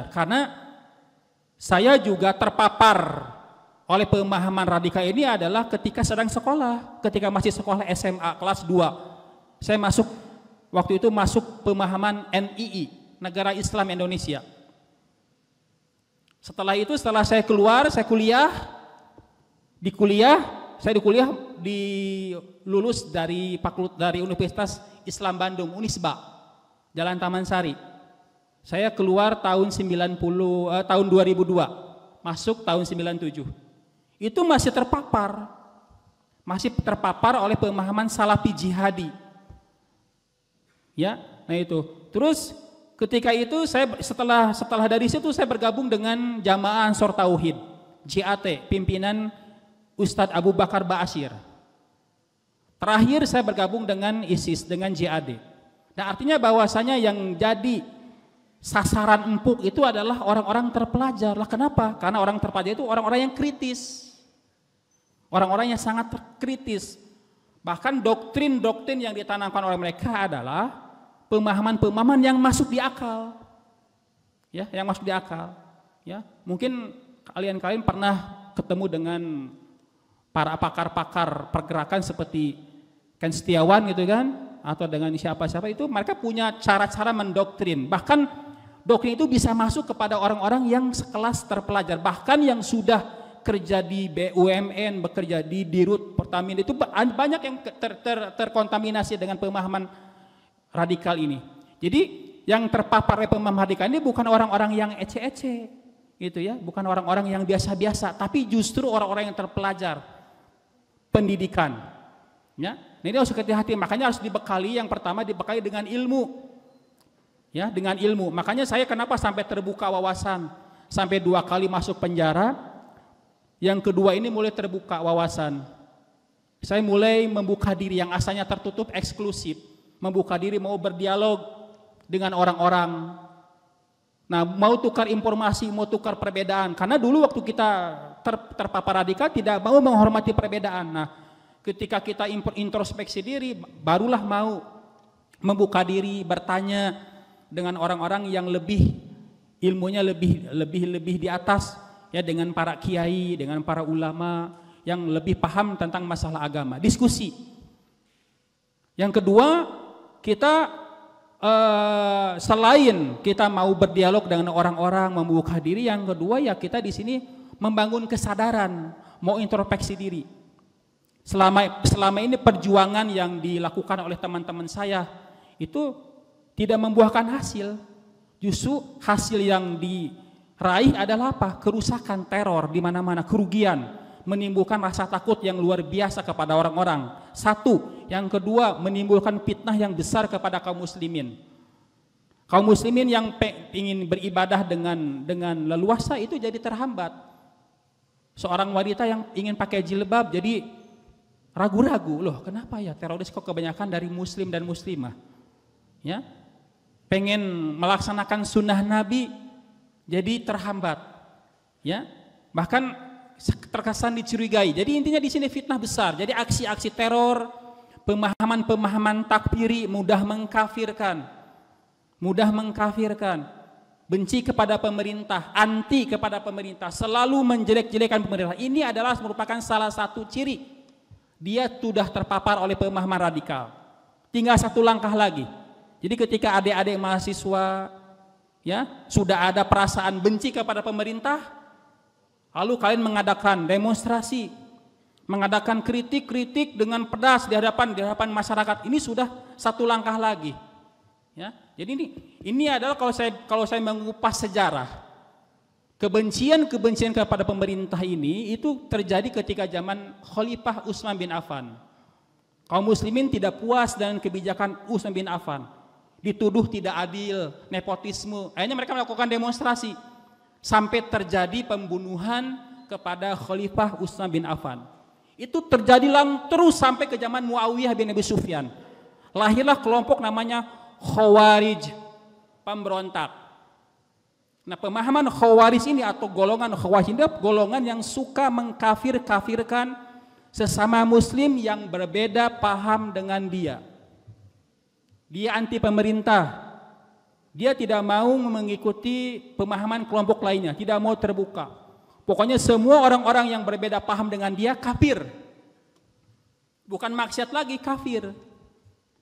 [SPEAKER 6] Karena saya juga terpapar oleh pemahaman radikal ini adalah ketika sedang sekolah, ketika masih sekolah SMA kelas 2. Saya waktu itu masuk pemahaman NII, Negara Islam Indonesia. Setelah itu, setelah saya keluar, saya lulus dari Universitas Islam Bandung, Unisba, Jalan Taman Sari. Saya keluar tahun 2002, masuk tahun 97. Itu masih terpapar masih terpapar oleh pemahaman salafi jihadi. Ya, nah itu. Terus ketika itu saya setelah dari situ saya bergabung dengan Jamaah Ansor Tauhid, JAT, pimpinan Ustadz Abu Bakar Ba'asyir. Terakhir saya bergabung dengan ISIS, dengan JAD. Nah, artinya bahwasanya yang jadi sasaran empuk itu adalah orang-orang terpelajar. Lah kenapa? Karena orang terpelajar itu orang-orang yang kritis. Orang-orang yang sangat kritis. Bahkan doktrin-doktrin yang ditanamkan oleh mereka adalah pemahaman-pemahaman yang masuk di akal. Ya, yang masuk di akal. Ya, mungkin kalian pernah ketemu dengan para pakar-pakar pergerakan seperti Ken Setiawan gitu kan, atau dengan siapa-siapa itu, mereka punya cara-cara mendoktrin. Bahkan doktrin itu bisa masuk kepada orang-orang yang sekelas terpelajar, bahkan yang sudah kerja di BUMN, bekerja di Dirut Pertamina, itu banyak yang terkontaminasi dengan pemahaman radikal ini. Jadi yang terpapar oleh pemahaman radikal ini bukan orang-orang yang ece-ece, gitu ya, bukan orang-orang yang biasa-biasa, tapi justru orang-orang yang terpelajar pendidikan. Ya, ini harus hati-hati, makanya harus dibekali. Yang pertama dibekali dengan ilmu, ya, dengan ilmu. Makanya saya kenapa sampai terbuka wawasan, sampai 2 kali masuk penjara. Yang kedua ini mulai terbuka wawasan. Saya mulai membuka diri yang asalnya tertutup, eksklusif, membuka diri, mau berdialog dengan orang-orang. Nah, mau tukar informasi, mau tukar perbedaan. Karena dulu waktu kita terpapar radikal tidak mau menghormati perbedaan. Nah, ketika kita introspeksi diri, barulah mau membuka diri, bertanya dengan orang-orang yang lebih ilmunya lebih di atas, ya, dengan para kiai, dengan para ulama yang lebih paham tentang masalah agama. Diskusi. Yang kedua, kita selain kita mau berdialog dengan orang-orang, membuka diri, yang kedua ya kita di sini membangun kesadaran, mau introspeksi diri. Selama ini perjuangan yang dilakukan oleh teman-teman saya itu tidak membuahkan hasil. Justru hasil yang diraih adalah apa? Kerusakan, teror di mana-mana, kerugian, menimbulkan rasa takut yang luar biasa kepada orang-orang. Satu, yang kedua menimbulkan fitnah yang besar kepada kaum muslimin. Kaum muslimin yang ingin beribadah dengan leluasa itu jadi terhambat. Seorang wanita yang ingin pakai jilbab jadi ragu-ragu, loh kenapa ya teroris kok kebanyakan dari muslim dan muslimah, ya, pengen melaksanakan sunnah Nabi jadi terhambat, ya, bahkan terkesan dicurigai. Jadi intinya di sini fitnah besar. Jadi aksi-aksi teror, pemahaman-pemahaman takfiri, mudah mengkafirkan, benci kepada pemerintah, anti kepada pemerintah, selalu menjelek-jelekan pemerintah. Ini adalah merupakan salah satu ciri dia sudah terpapar oleh pemahaman radikal. Tinggal satu langkah lagi. Jadi ketika adik-adik mahasiswa, ya, sudah ada perasaan benci kepada pemerintah, lalu kalian mengadakan demonstrasi, mengadakan kritik dengan pedas di hadapan masyarakat, ini sudah satu langkah lagi. Ya, jadi ini adalah kalau saya mengupas sejarah, kebencian kepada pemerintah ini itu terjadi ketika zaman Khalifah Utsman bin Affan. Kaum muslimin tidak puas dengan kebijakan Utsman bin Affan, dituduh tidak adil, nepotisme. Akhirnya mereka melakukan demonstrasi sampai terjadi pembunuhan kepada Khalifah Utsman bin Affan. Itu terjadi terus sampai ke zaman Muawiyah bin Abi Sufyan. Lahirlah kelompok namanya Khawarij, pemberontak. Nah, pemahaman Khawarij ini atau golongan Khawarij ini golongan yang suka mengkafirkan sesama muslim yang berbeda paham dengan dia. Dia anti pemerintah. Dia tidak mau mengikuti pemahaman kelompok lainnya, tidak mau terbuka. Pokoknya semua orang-orang yang berbeda paham dengan dia kafir. Bukan maksiat lagi, kafir.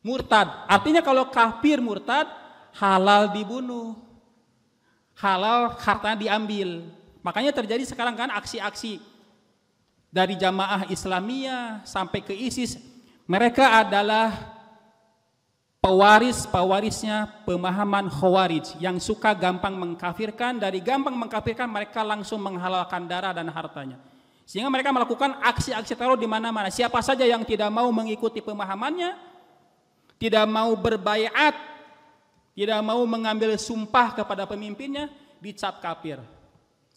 [SPEAKER 6] Murtad. Artinya kalau kafir murtad, halal dibunuh. Halal hartanya diambil. Makanya terjadi sekarang kan aksi-aksi dari jamaah Islamiyah sampai ke ISIS. Mereka adalah pewarisnya pemahaman Khawarij yang suka gampang mengkafirkan. Dari gampang mengkafirkan mereka langsung menghalalkan darah dan hartanya. Sehingga mereka melakukan aksi-aksi teror di mana-mana. Siapa saja yang tidak mau mengikuti pemahamannya, tidak mau berbaiat, tidak mau mengambil sumpah kepada pemimpinnya, dicap kafir.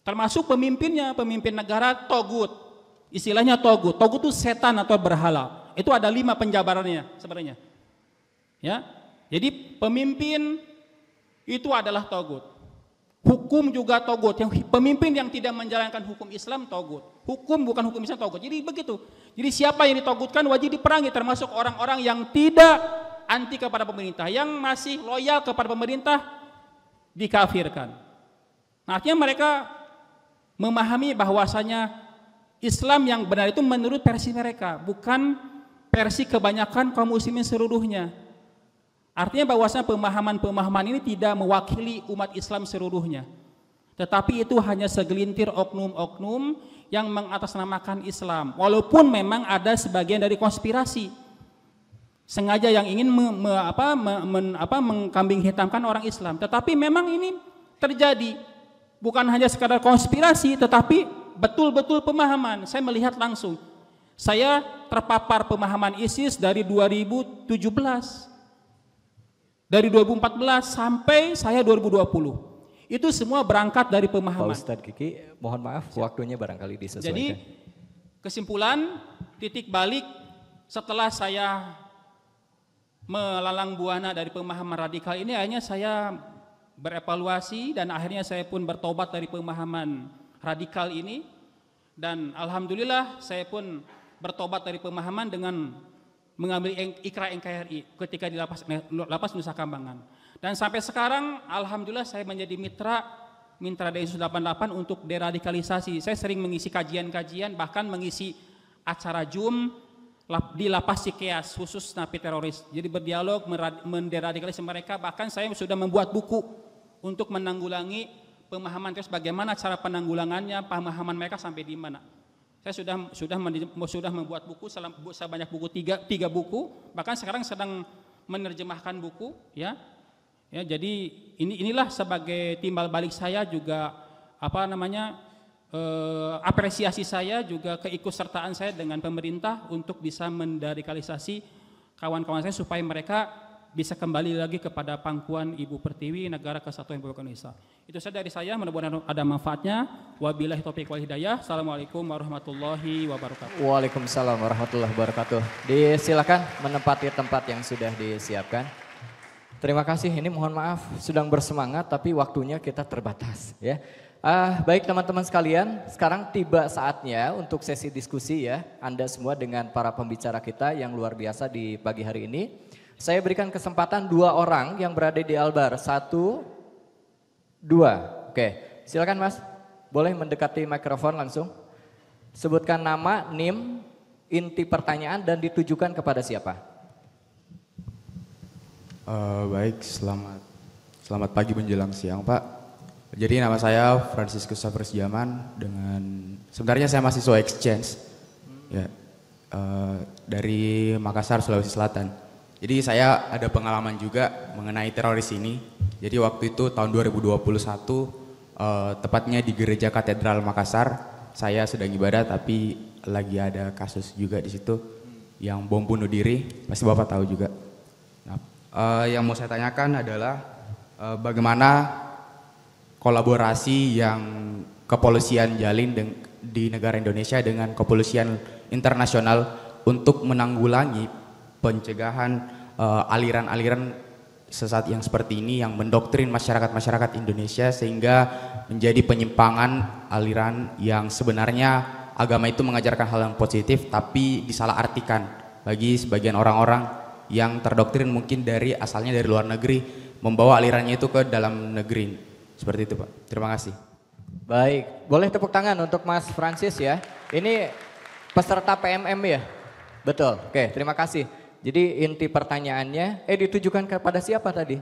[SPEAKER 6] Termasuk pemimpinnya, pemimpin negara togut. Istilahnya togut. Togut itu setan atau berhala. Itu ada 5 penjabarannya sebenarnya. Ya, jadi pemimpin itu adalah togut. Hukum juga togut. Yang pemimpin yang tidak menjalankan hukum Islam togut. Hukum bukan hukum Islam togut. Jadi begitu. Jadi siapa yang ditogutkan wajib diperangi, termasuk orang-orang yang tidak anti kepada pemerintah, yang masih loyal kepada pemerintah dikafirkan. Nah, artinya mereka memahami bahwasanya Islam yang benar itu menurut versi mereka, bukan versi kebanyakan kaum muslimin seluruhnya. Artinya bahwasanya pemahaman-pemahaman ini tidak mewakili umat Islam seluruhnya. Tetapi itu hanya segelintir oknum-oknum yang mengatasnamakan Islam. Walaupun memang ada sebagian dari konspirasi sengaja yang ingin mengkambing hitamkan orang Islam. Tetapi memang ini terjadi. Bukan hanya sekadar konspirasi, tetapi betul-betul pemahaman. Saya melihat langsung. Saya terpapar pemahaman ISIS dari 2017. Dari 2014 sampai saya 2020. Itu semua berangkat dari pemahaman.
[SPEAKER 3] Pak Ustadz Kiki, mohon maaf waktunya barangkali disesuaikan.
[SPEAKER 6] Jadi kesimpulan, titik balik setelah saya melalang buana dari pemahaman radikal ini, akhirnya saya berevaluasi dan akhirnya saya pun bertobat dari pemahaman radikal ini. Dan alhamdulillah saya pun bertobat dari pemahaman dengan mengambil Ikra NKRI ketika di lapas Nusa Kambangan. Dan sampai sekarang alhamdulillah saya menjadi mitra Densus 88 untuk deradikalisasi. Saya sering mengisi kajian-kajian, bahkan mengisi acara Zoom di lapas Cikeas khusus napi teroris. Jadi berdialog menderadikalisasi mereka, bahkan saya sudah membuat buku untuk menanggulangi pemahaman terus bagaimana cara penanggulangannya, pemahaman mereka sampai di mana. Saya sudah membuat buku sebanyak buku tiga buku, bahkan sekarang sedang menerjemahkan buku, ya. Ya, jadi inilah sebagai timbal balik saya juga apresiasi saya juga keikutsertaan saya dengan pemerintah untuk bisa menderadikalisasi kawan-kawan saya supaya mereka bisa kembali lagi kepada pangkuan Ibu Pertiwi, Negara Kesatuan Republik Indonesia. Itu saja dari saya, mudah-mudahan ada manfaatnya. Wabillahi taufiq wal hidayah. Assalamualaikum warahmatullahi wabarakatuh.
[SPEAKER 3] Waalaikumsalam warahmatullahi wabarakatuh. Disilakan menempati tempat yang sudah disiapkan. Terima kasih, ini mohon maaf sedang bersemangat tapi waktunya kita terbatas ya. Baik teman-teman sekalian, sekarang tiba saatnya untuk sesi diskusi ya. Anda semua dengan para pembicara kita yang luar biasa di pagi hari ini. Saya berikan kesempatan 2 orang yang berada di Albar. 1, 2. Oke, silakan Mas. Boleh mendekati mikrofon langsung. Sebutkan nama, NIM, inti pertanyaan dan ditujukan kepada siapa?
[SPEAKER 7] Baik, selamat pagi menjelang siang Pak. Jadi nama saya Franciscus Safres Jaman sebenarnya saya mahasiswa exchange ya, dari Makassar, Sulawesi Selatan. Jadi saya ada pengalaman juga mengenai teroris ini. Jadi waktu itu tahun 2021, tepatnya di Gereja Katedral Makassar, saya sedang ibadah tapi lagi ada kasus juga di situ yang bom bunuh diri, pasti Bapak tahu juga. Nah, yang mau saya tanyakan adalah bagaimana kolaborasi yang kepolisian jalin di negara Indonesia dengan kepolisian internasional untuk menanggulangi pencegahan aliran-aliran sesat yang seperti ini yang mendoktrin masyarakat Indonesia sehingga menjadi penyimpangan aliran yang sebenarnya agama itu mengajarkan hal yang positif tapi disalahartikan bagi sebagian orang-orang yang terdoktrin mungkin asalnya dari luar negeri membawa alirannya itu ke dalam negeri. Seperti itu Pak. Terima kasih.
[SPEAKER 3] Baik, boleh tepuk tangan untuk Mas Francis ya. Ini peserta PMM ya? Betul, oke terima kasih. Jadi inti pertanyaannya, ditujukan kepada siapa tadi?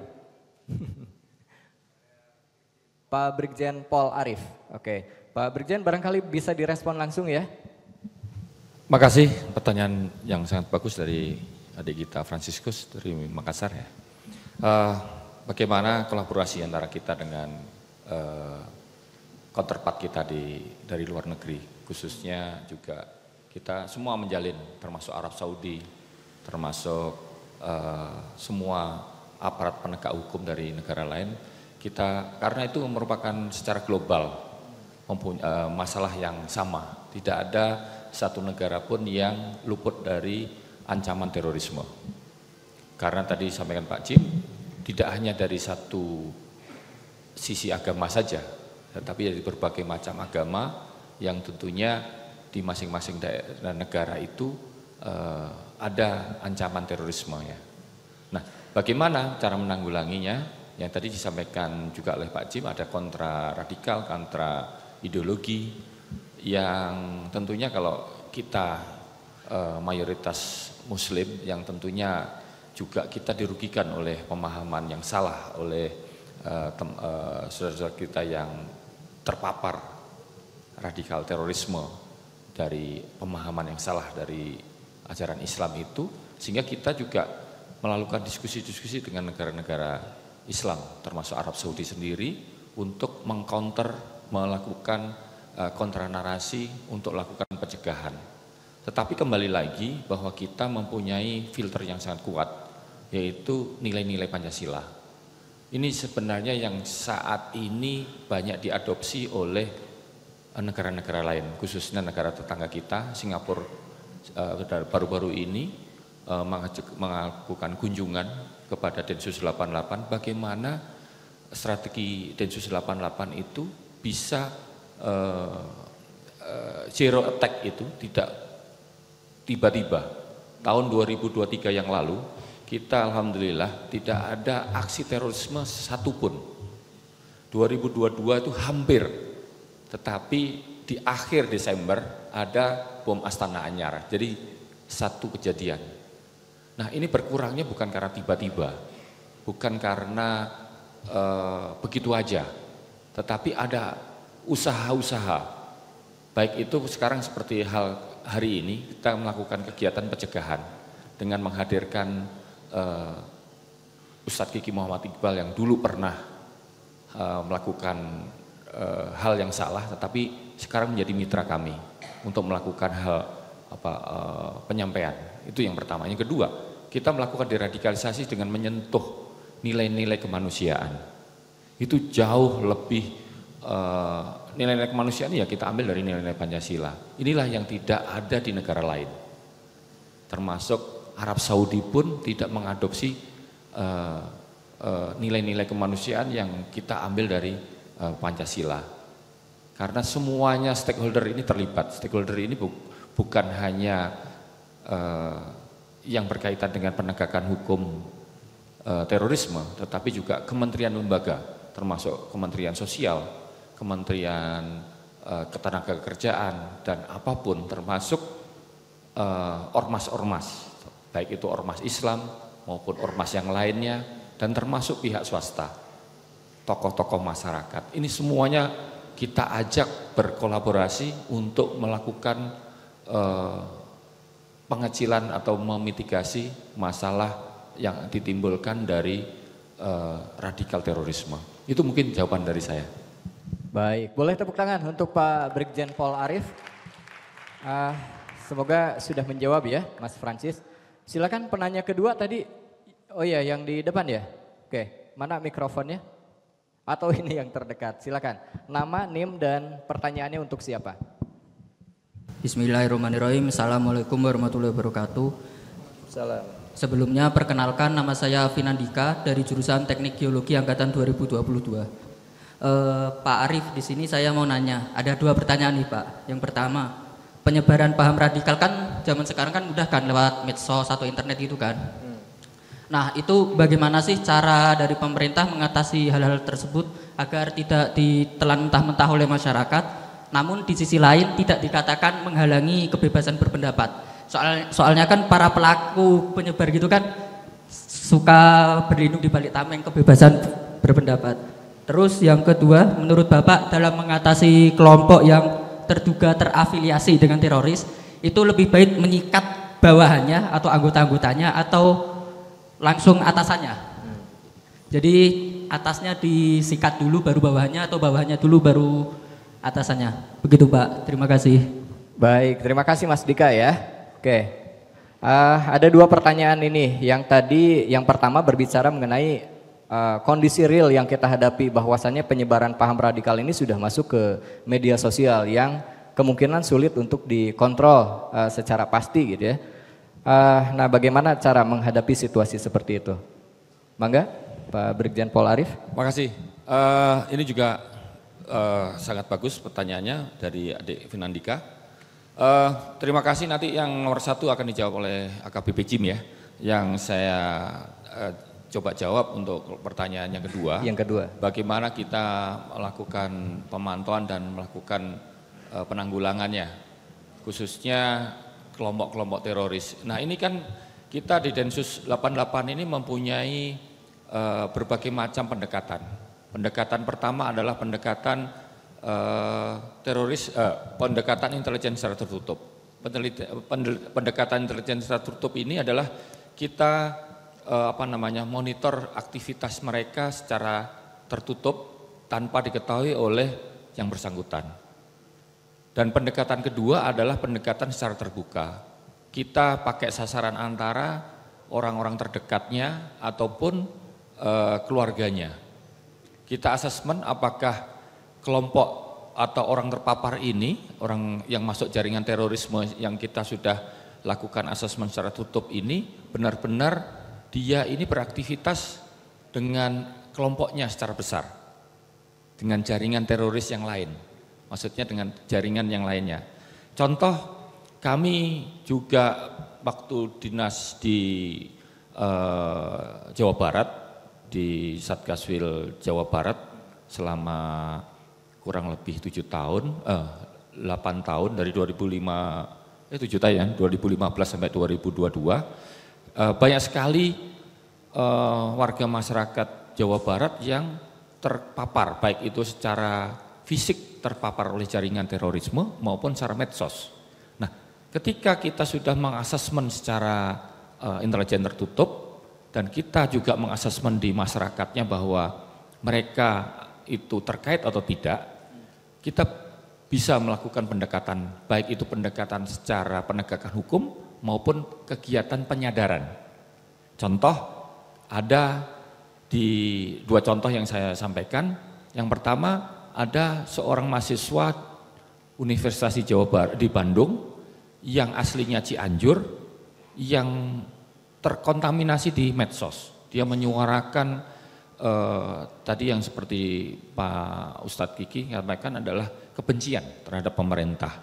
[SPEAKER 3] Pak Brigjen Pol Arif. Oke, Pak Brigjen barangkali bisa direspon langsung ya.
[SPEAKER 4] Makasih, pertanyaan yang sangat bagus dari adik kita Franciscus dari Makassar ya. Bagaimana kolaborasi antara kita dengan counterpart kita dari luar negeri, khususnya juga kita semua menjalin, termasuk Arab Saudi, termasuk semua aparat penegak hukum dari negara lain. Kita karena itu merupakan secara global mempunyai masalah yang sama. Tidak ada satu negara pun yang luput dari ancaman terorisme. Karena tadi sampaikan Pak Jim, tidak hanya dari satu sisi agama saja, tetapi dari berbagai macam agama yang tentunya di masing-masing daerah negara itu ada ancaman terorisme ya. Nah, bagaimana cara menanggulanginya? Yang tadi disampaikan juga oleh Pak Jim, ada kontra radikal, kontra ideologi yang tentunya kalau kita mayoritas Muslim yang tentunya juga kita dirugikan oleh pemahaman yang salah oleh saudara-saudara kita yang terpapar radikal terorisme dari pemahaman yang salah dari ajaran Islam itu, sehingga kita juga melakukan diskusi-diskusi dengan negara-negara Islam termasuk Arab Saudi sendiri untuk mengcounter, melakukan kontra narasi untuk lakukan pencegahan. Tetapi kembali lagi bahwa kita mempunyai filter yang sangat kuat, yaitu nilai-nilai Pancasila. Ini sebenarnya yang saat ini banyak diadopsi oleh negara-negara lain, khususnya negara tetangga kita, Singapura baru-baru ini melakukan kunjungan kepada Densus 88, bagaimana strategi Densus 88 itu bisa zero attack itu tidak tiba-tiba. Tahun 2023 yang lalu kita alhamdulillah tidak ada aksi terorisme satupun. 2022 itu hampir, tetapi di akhir Desember ada bom Astana Anyar, jadi satu kejadian. Nah, ini berkurangnya bukan karena tiba-tiba, bukan karena begitu aja, tetapi ada usaha-usaha. Baik itu sekarang seperti hal hari ini kita melakukan kegiatan pencegahan dengan menghadirkan Ustadz Kiki Muhammad Iqbal yang dulu pernah melakukan hal yang salah, tetapi sekarang menjadi mitra kami untuk melakukan hal penyampaian. Itu yang pertama. Yang kedua, kita melakukan deradikalisasi dengan menyentuh nilai-nilai kemanusiaan. Itu jauh lebih nilai-nilai kemanusiaan ya kita ambil dari nilai-nilai Pancasila. Inilah yang tidak ada di negara lain. Termasuk Arab Saudi pun tidak mengadopsi nilai-nilai kemanusiaan yang kita ambil dari Pancasila. Karena semuanya stakeholder ini terlibat. Stakeholder ini bukan hanya yang berkaitan dengan penegakan hukum terorisme, tetapi juga kementerian lembaga, termasuk Kementerian Sosial, Kementerian Ketenagakerjaan, dan apapun, termasuk ormas-ormas, baik itu ormas Islam maupun ormas yang lainnya, dan termasuk pihak swasta, tokoh-tokoh masyarakat. Ini semuanya kita ajak berkolaborasi untuk melakukan pengecilan atau memitigasi masalah yang ditimbulkan dari radikal terorisme. Itu mungkin jawaban dari saya.
[SPEAKER 3] Baik, boleh tepuk tangan untuk Pak Brigjen Pol Arief. Semoga sudah menjawab ya Mas Francis. Silakan penanya kedua tadi, oh ya yang di depan ya. Oke, mana mikrofonnya? Atau ini yang terdekat, silakan. Nama, NIM, dan pertanyaannya untuk siapa?
[SPEAKER 8] Bismillahirrahmanirrahim. Assalamualaikum warahmatullahi wabarakatuh.
[SPEAKER 3] Salam.
[SPEAKER 8] Sebelumnya perkenalkan, nama saya Finandika dari jurusan Teknik Geologi angkatan 2022. Pak Arief, di sini saya mau nanya, ada dua pertanyaan nih Pak. Yang pertama, penyebaran paham radikal kan zaman sekarang kan mudah kan lewat medsos atau internet itu kan. Nah, itu bagaimana sih cara dari pemerintah mengatasi hal-hal tersebut agar tidak ditelan mentah-mentah oleh masyarakat? Namun di sisi lain tidak dikatakan menghalangi kebebasan berpendapat. Soalnya kan para pelaku penyebar gitu kan suka berlindung di balik tameng kebebasan berpendapat. Terus yang kedua, menurut Bapak dalam mengatasi kelompok yang terduga terafiliasi dengan teroris, itu lebih baik menyikat bawahannya atau anggota-anggotanya atau langsung atasannya? Jadi atasnya disikat dulu baru bawahannya atau bawahannya dulu baru atasannya. Begitu Pak, terima kasih.
[SPEAKER 3] Baik, terima kasih Mas Dika ya. Oke, ada dua pertanyaan ini. Yang pertama berbicara mengenai kondisi real yang kita hadapi, bahwasannya penyebaran paham radikal ini sudah masuk ke media sosial yang kemungkinan sulit untuk dikontrol secara pasti gitu ya. Nah, bagaimana cara menghadapi situasi seperti itu? Mangga, Pak Brigjen Pol Arief.
[SPEAKER 4] Makasih. Ini juga sangat bagus pertanyaannya dari adik Finandika. Terima kasih, nanti yang nomor 1 akan dijawab oleh AKBP Jim ya. Yang saya coba jawab untuk pertanyaan yang kedua.
[SPEAKER 3] Yang kedua.
[SPEAKER 4] Bagaimana kita melakukan pemantauan dan melakukan penanggulangannya, khususnya kelompok-kelompok teroris. Nah ini kan kita di Densus 88 ini mempunyai berbagai macam pendekatan. Pendekatan pertama adalah pendekatan pendekatan intelijen secara tertutup. Pendekatan intelijen secara tertutup ini adalah kita monitor aktivitas mereka secara tertutup tanpa diketahui oleh yang bersangkutan. Dan pendekatan kedua adalah pendekatan secara terbuka. Kita pakai sasaran antara orang-orang terdekatnya ataupun keluarganya. Kita asesmen apakah kelompok atau orang terpapar ini, orang yang masuk jaringan terorisme yang kita sudah lakukan asesmen secara tutup ini, benar-benar dia ini beraktivitas dengan kelompoknya secara besar, dengan jaringan teroris yang lain, maksudnya dengan jaringan yang lainnya. Contoh, kami juga waktu dinas di Jawa Barat, di Satgaswil Jawa Barat selama kurang lebih 8 tahun dari 2015 sampai 2022, banyak sekali warga masyarakat Jawa Barat yang terpapar, baik itu secara fisik terpapar oleh jaringan terorisme maupun secara medsos. Nah, ketika kita sudah mengasesmen secara intelijen tertutup dan kita juga mengasesmen di masyarakatnya bahwa mereka itu terkait atau tidak, kita bisa melakukan pendekatan, baik itu pendekatan secara penegakan hukum maupun kegiatan penyadaran. Contoh, ada di 2 contoh yang saya sampaikan. Yang pertama, ada seorang mahasiswa Universitas Jawa Barat di Bandung yang aslinya Cianjur yang terkontaminasi di medsos. Dia menyuarakan tadi yang seperti Pak Ustadz Kiki sampaikan adalah kebencian terhadap pemerintah.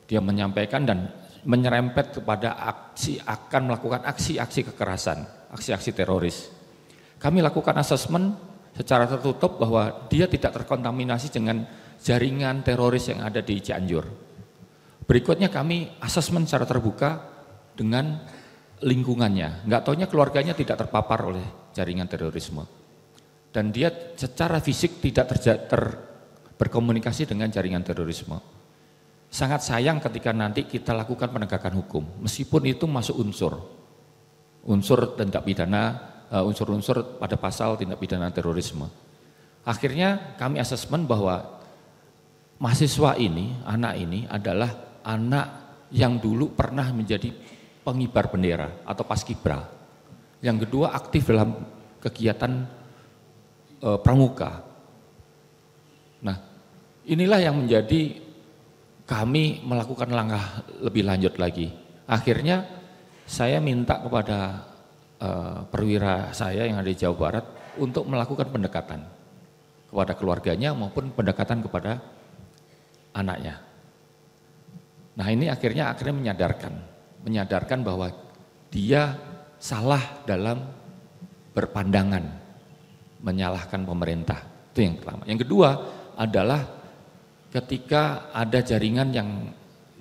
[SPEAKER 4] Dia menyampaikan dan menyerempet kepada akan melakukan aksi-aksi kekerasan, aksi-aksi teroris. Kami lakukan asesmen secara tertutup bahwa dia tidak terkontaminasi dengan jaringan teroris yang ada di Cianjur. Berikutnya kami asesmen secara terbuka dengan lingkungannya, nggak taunya keluarganya tidak terpapar oleh jaringan terorisme. Dan dia secara fisik tidak berkomunikasi dengan jaringan terorisme. Sangat sayang ketika nanti kita lakukan penegakan hukum, meskipun itu masuk unsur tindak pidana, unsur-unsur pada pasal tindak pidana terorisme. Akhirnya kami asesmen bahwa mahasiswa ini, anak ini adalah anak yang dulu pernah menjadi pengibar bendera atau paskibra. Yang kedua, aktif dalam kegiatan pramuka. Nah, inilah yang menjadi kami melakukan langkah lebih lanjut lagi. Akhirnya saya minta kepada perwira saya yang ada di Jawa Barat untuk melakukan pendekatan kepada keluarganya maupun pendekatan kepada anaknya. Nah, ini akhirnya menyadarkan bahwa dia salah dalam berpandangan menyalahkan pemerintah. Itu yang pertama. Yang kedua adalah ketika ada jaringan yang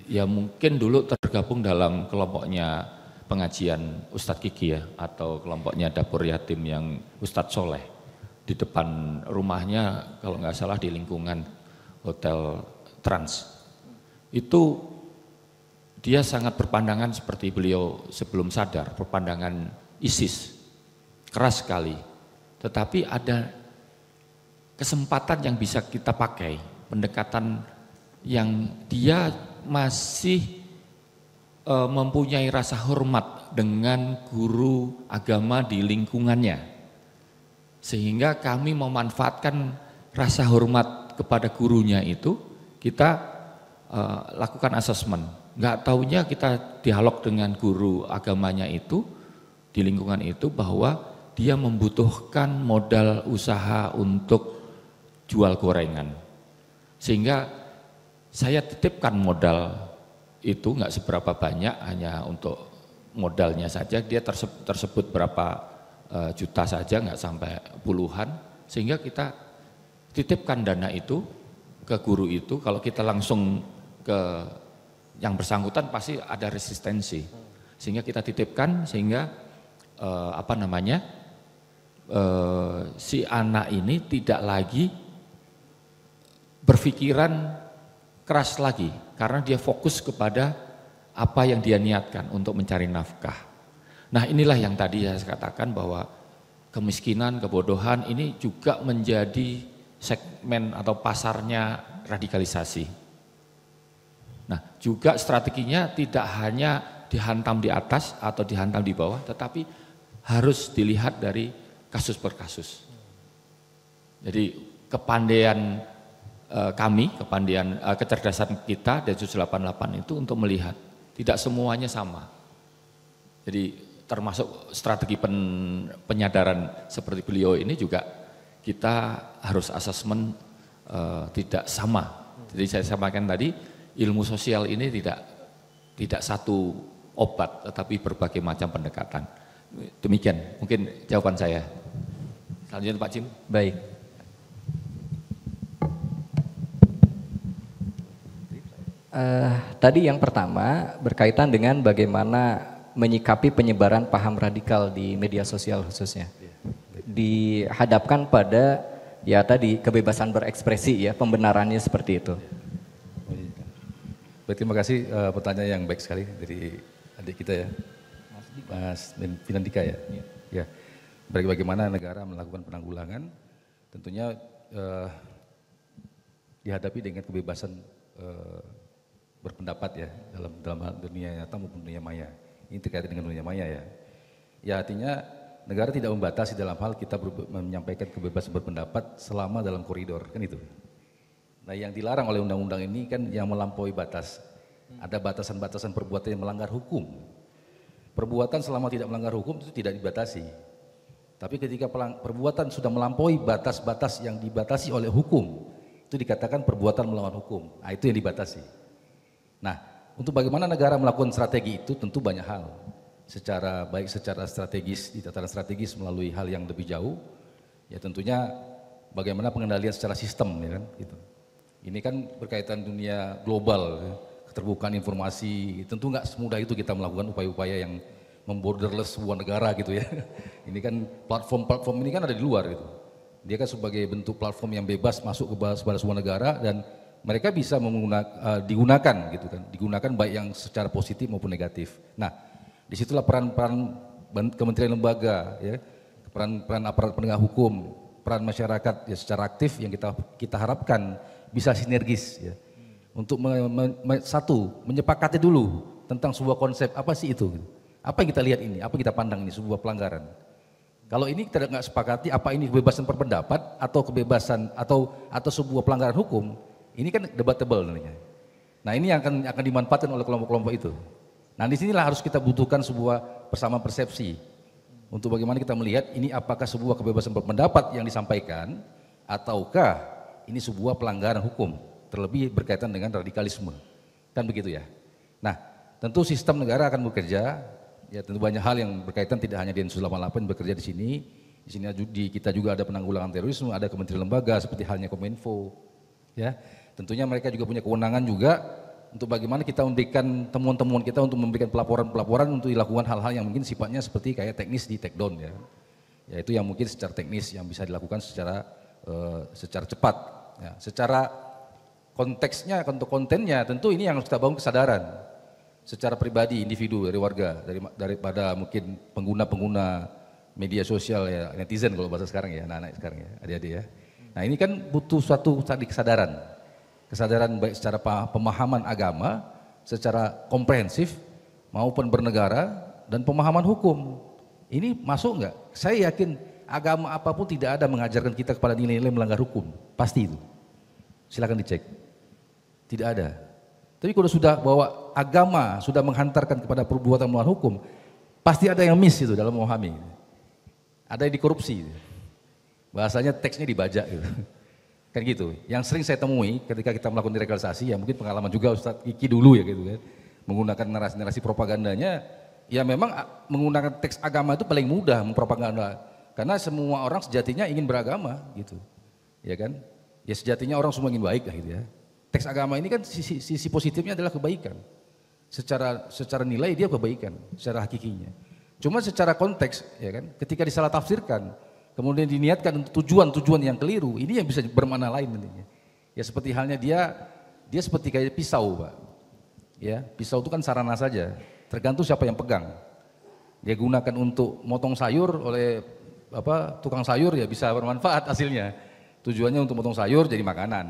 [SPEAKER 4] ya mungkin dulu tergabung dalam kelompoknya pengajian Ustadz Kiki ya, atau kelompoknya dapur yatim yang Ustadz Soleh di depan rumahnya kalau nggak salah di lingkungan Hotel Trans. Itu dia sangat berpandangan seperti beliau sebelum sadar, berpandangan ISIS, keras sekali. Tetapi ada kesempatan yang bisa kita pakai pendekatan yang dia masih mempunyai rasa hormat dengan guru agama di lingkungannya. Sehingga kami memanfaatkan rasa hormat kepada gurunya itu, kita lakukan asesmen. Nggak taunya kita dialog dengan guru agamanya itu, di lingkungan itu bahwa dia membutuhkan modal usaha untuk jual gorengan. Sehingga saya titipkan modal itu nggak seberapa banyak, hanya untuk modalnya saja, dia tersebut berapa juta saja, nggak sampai puluhan, sehingga kita titipkan dana itu ke guru itu. Kalau kita langsung ke yang bersangkutan pasti ada resistensi, sehingga kita titipkan, sehingga si anak ini tidak lagi berpikiran keras lagi, karena dia fokus kepada apa yang dia niatkan untuk mencari nafkah. Nah, inilah yang tadi saya katakan bahwa kemiskinan, kebodohan ini juga menjadi segmen atau pasarnya radikalisasi. Nah, juga strateginya tidak hanya dihantam di atas atau dihantam di bawah, tetapi harus dilihat dari kasus per kasus. Jadi kepandaian kami, kecerdasan kita Densus 88 itu untuk melihat tidak semuanya sama. Jadi termasuk strategi penyadaran seperti beliau ini juga kita harus asesmen tidak sama. Jadi saya sampaikan tadi, ilmu sosial ini tidak satu obat, tetapi berbagai macam pendekatan. Demikian mungkin jawaban saya. Selanjutnya Pak Jim.
[SPEAKER 3] Baik. Tadi yang pertama berkaitan dengan bagaimana menyikapi penyebaran paham radikal di media sosial khususnya. Dihadapkan pada ya tadi kebebasan berekspresi ya, pembenarannya seperti itu.
[SPEAKER 5] Baik, terima kasih pertanyaan yang baik sekali dari adik kita ya, Mas Finandika ya. Ya, bagaimana negara melakukan penanggulangan, tentunya dihadapi dengan kebebasan berpendapat ya dalam dunia nyata maupun dunia maya. Ini terkait dengan dunia maya ya. Ya artinya negara tidak membatasi dalam hal kita menyampaikan kebebasan berpendapat selama dalam koridor, kan itu. Nah yang dilarang oleh undang-undang ini kan yang melampaui batas. Ada batasan-batasan perbuatan yang melanggar hukum. Perbuatan selama tidak melanggar hukum itu tidak dibatasi. Tapi ketika perbuatan sudah melampaui batas-batas yang dibatasi oleh hukum, itu dikatakan perbuatan melawan hukum. Nah itu yang dibatasi. Nah, untuk bagaimana negara melakukan strategi itu tentu banyak hal. Baik secara strategis, di tataran strategis melalui hal yang lebih jauh, ya tentunya bagaimana pengendalian secara sistem ya kan gitu. Ini kan berkaitan dunia global, ya, keterbukaan informasi, tentu nggak semudah itu kita melakukan upaya-upaya yang memborderless sebuah negara gitu ya. Ini kan platform ini kan ada di luar gitu. Dia kan sebagai bentuk platform yang bebas masuk kepada sebuah negara dan mereka bisa digunakan gitu kan, digunakan baik yang secara positif maupun negatif. Nah, disitulah peran-peran kementerian lembaga, ya, peran aparat penegak hukum, peran masyarakat ya secara aktif yang kita harapkan bisa sinergis, ya, untuk menyepakati dulu tentang sebuah konsep apa sih itu, apa yang kita lihat ini, apa yang kita pandang ini sebuah pelanggaran. Kalau ini kita nggak sepakati apa ini kebebasan berpendapat atau kebebasan atau sebuah pelanggaran hukum. Ini kan debatable namanya. Nah ini yang akan dimanfaatkan oleh kelompok-kelompok itu. Nah disinilah harus kita butuhkan sebuah persamaan persepsi untuk bagaimana kita melihat ini apakah sebuah kebebasan berpendapat yang disampaikan ataukah ini sebuah pelanggaran hukum, terlebih berkaitan dengan radikalisme, kan begitu ya. Nah tentu sistem negara akan bekerja, ya tentu banyak hal yang berkaitan tidak hanya Densus 88 bekerja di sini kita juga ada penanggulangan terorisme, ada kementerian lembaga seperti halnya Kominfo, ya. Tentunya mereka juga punya kewenangan juga untuk bagaimana kita memberikan temuan-temuan kita untuk memberikan pelaporan-pelaporan untuk dilakukan hal-hal yang mungkin sifatnya seperti kayak teknis di take down ya. Ya itu yang mungkin secara teknis yang bisa dilakukan secara cepat. Ya. Secara konteksnya, untuk kontennya tentu ini yang harus kita bangun kesadaran secara pribadi, individu dari warga, daripada mungkin pengguna-pengguna media sosial ya, netizen kalau bahasa sekarang ya, anak-anak sekarang ya, adik-adik ya. Nah ini kan butuh suatu kesadaran. kesadaran baik secara pemahaman agama, secara komprehensif maupun bernegara dan pemahaman hukum. Ini masuk nggak? Saya yakin agama apapun tidak ada mengajarkan kita kepada nilai-nilai melanggar hukum, pasti itu. Silakan dicek. Tidak ada. Tapi kalau sudah bahwa agama sudah menghantarkan kepada perbuatan melawan hukum, pasti ada yang miss itu dalam memahami. Ada yang dikorupsi. Bahasanya teksnya dibajak gitu. Kan gitu. Yang sering saya temui ketika kita melakukan deradikalisasi, ya mungkin pengalaman juga Ustadz Kiki dulu ya gitu kan, menggunakan narasi-narasi propagandanya, ya memang menggunakan teks agama itu paling mudah mempropaganda, karena semua orang sejatinya ingin beragama gitu, ya kan? Ya sejatinya orang semua ingin baik lah gitu ya. Teks agama ini kan sisi positifnya adalah kebaikan, secara nilai dia kebaikan, secara hakikinya. Cuma secara konteks, ya kan? Ketika disalah tafsirkan, kemudian diniatkan untuk tujuan-tujuan yang keliru, ini yang bisa bermakna lain nantinya. Ya seperti halnya dia seperti kayak pisau, Pak. Ya, pisau itu kan sarana saja, tergantung siapa yang pegang. Dia gunakan untuk motong sayur oleh tukang sayur, ya bisa bermanfaat hasilnya. Tujuannya untuk motong sayur jadi makanan,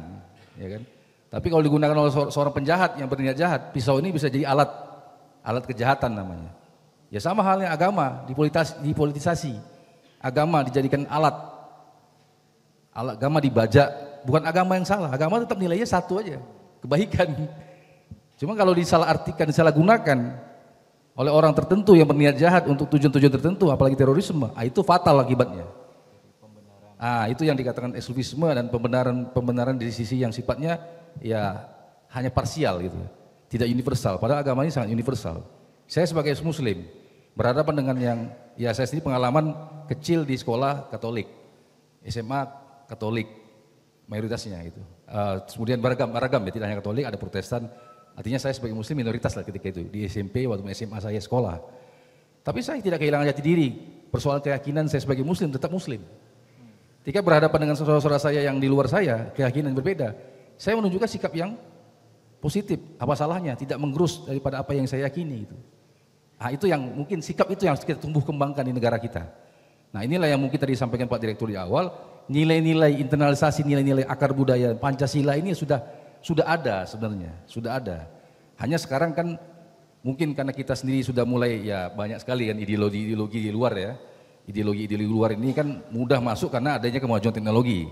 [SPEAKER 5] ya kan. Tapi kalau digunakan oleh seorang penjahat yang berniat jahat, pisau ini bisa jadi alat kejahatan namanya. Ya sama halnya agama dipolitisasi. Agama dijadikan alat agama dibajak, bukan agama yang salah, agama tetap nilainya satu aja, kebaikan. Cuma kalau disalah artikan, disalah gunakan oleh orang tertentu yang berniat jahat untuk tujuan-tujuan tertentu, apalagi terorisme, itu fatal akibatnya. Itu yang dikatakan eksklusifisme dan pembenaran di sisi yang sifatnya ya hanya parsial gitu, tidak universal. Padahal agama ini sangat universal. Saya sebagai muslim berhadapan dengan yang, ya saya sendiri pengalaman kecil di sekolah Katolik, SMA Katolik mayoritasnya itu. Kemudian beragam ya, tidak hanya Katolik, ada Protestan. Artinya saya sebagai muslim minoritas lah ketika itu di SMP waktu SMA saya sekolah. Tapi saya tidak kehilangan jati diri. Persoalan keyakinan saya sebagai muslim tetap muslim. Ketika berhadapan dengan saudara-saudara saya yang di luar saya, keyakinan berbeda, saya menunjukkan sikap yang positif. Apa salahnya? Tidak menggerus daripada apa yang saya yakini itu. Itu yang mungkin sikap itu yang harus kita tumbuh kembangkan di negara kita. Nah inilah yang mungkin tadi disampaikan Pak Direktur di awal, nilai-nilai internalisasi, nilai-nilai akar budaya Pancasila ini sudah ada sebenarnya, sudah ada. Hanya sekarang kan mungkin karena kita sendiri sudah mulai ya banyak sekali kan ideologi di luar ya. Ideologi luar ini kan mudah masuk karena adanya kemajuan teknologi.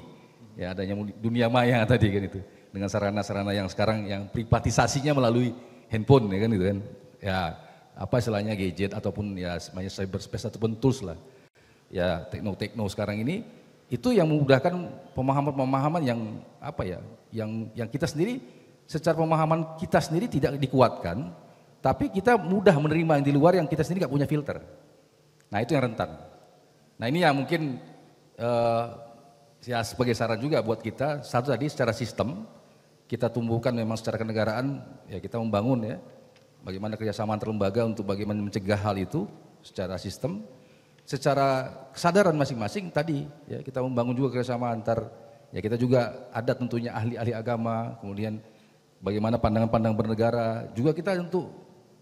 [SPEAKER 5] Ya adanya dunia maya tadi kan itu. Dengan sarana-sarana yang sekarang yang privatisasinya melalui handphone ya kan itu kan. Ya apa istilahnya gadget ataupun ya semuanya cyberspace ataupun tools lah. Ya tekno sekarang ini itu yang memudahkan pemahaman-pemahaman yang apa ya, yang kita sendiri secara pemahaman kita sendiri tidak dikuatkan, tapi kita mudah menerima yang di luar yang kita sendiri nggak punya filter. Nah itu yang rentan. Nah ini yang mungkin ya sebagai saran juga buat kita, satu tadi secara sistem kita tumbuhkan memang secara kenegaraan, ya kita membangun ya bagaimana kerjasama antar lembaga untuk bagaimana mencegah hal itu secara sistem. Secara kesadaran masing-masing tadi ya kita membangun juga kerjasama antar, ya kita juga ada tentunya ahli-ahli agama, kemudian bagaimana pandangan-pandangan bernegara, juga kita untuk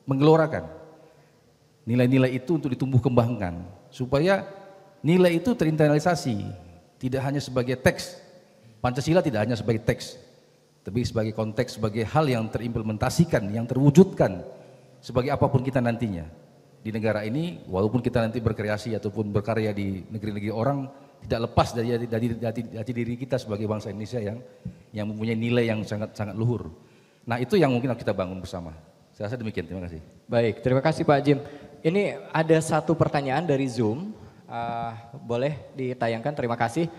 [SPEAKER 5] menggelorakan nilai-nilai itu untuk ditumbuh kembangkan supaya nilai itu terinternalisasi, tidak hanya sebagai teks. Pancasila tidak hanya sebagai teks, tapi sebagai konteks, sebagai hal yang terimplementasikan, yang terwujudkan sebagai apapun kita nantinya di negara ini, walaupun kita nanti berkreasi ataupun berkarya di negeri-negeri orang, tidak lepas dari diri kita sebagai bangsa Indonesia yang mempunyai nilai yang sangat luhur. Nah itu yang mungkin kita bangun bersama. Saya rasa demikian, terima kasih.
[SPEAKER 3] Baik, terima kasih Pak Jim. Ini ada satu pertanyaan dari Zoom, boleh ditayangkan, terima kasih.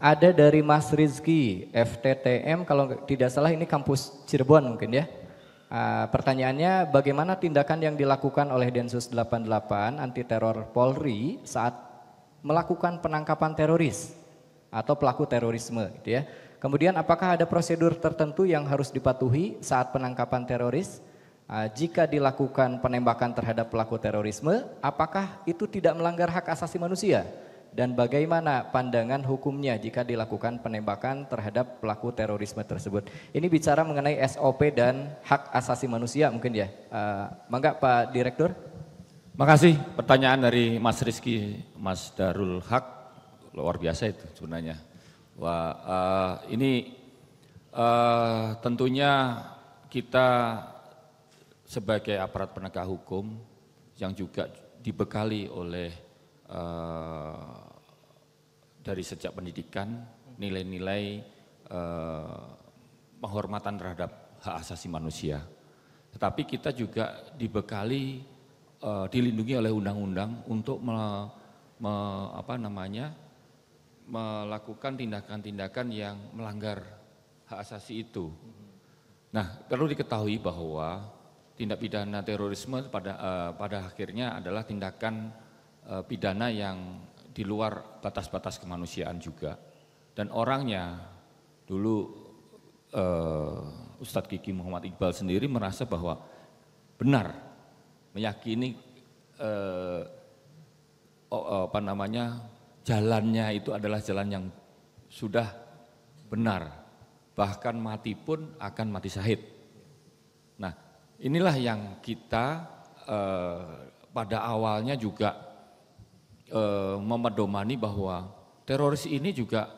[SPEAKER 3] Ada dari Mas Rizky, FTTM, kalau tidak salah ini kampus Cirebon mungkin ya. Pertanyaannya, bagaimana tindakan yang dilakukan oleh Densus 88 anti teror Polri saat melakukan penangkapan teroris atau pelaku terorisme gitu ya. Kemudian apakah ada prosedur tertentu yang harus dipatuhi saat penangkapan teroris? Jika dilakukan penembakan terhadap pelaku terorisme, apakah itu tidak melanggar hak asasi manusia? Dan bagaimana pandangan hukumnya jika dilakukan penembakan terhadap pelaku terorisme tersebut? Ini bicara mengenai SOP dan hak asasi manusia mungkin ya. Mangga Pak Direktur.
[SPEAKER 4] Makasih pertanyaan dari Mas Rizky, Mas Darul Haq, luar biasa itu sebenarnya. Wah, ini Tentunya kita sebagai aparat penegak hukum yang juga dibekali oleh dari sejak pendidikan nilai-nilai penghormatan terhadap hak asasi manusia. Tetapi kita juga dibekali, dilindungi oleh undang-undang untuk melakukan tindakan-tindakan yang melanggar hak asasi itu. Nah, perlu diketahui bahwa tindak pidana terorisme pada akhirnya adalah tindakan pidana yang di luar batas-batas kemanusiaan juga. Dan orangnya dulu Ustadz Kiki Muhammad Iqbal sendiri merasa bahwa benar, meyakini jalannya itu adalah jalan yang sudah benar, bahkan mati pun akan mati syahid. Nah, inilah yang kita pada awalnya juga memedomani bahwa teroris ini juga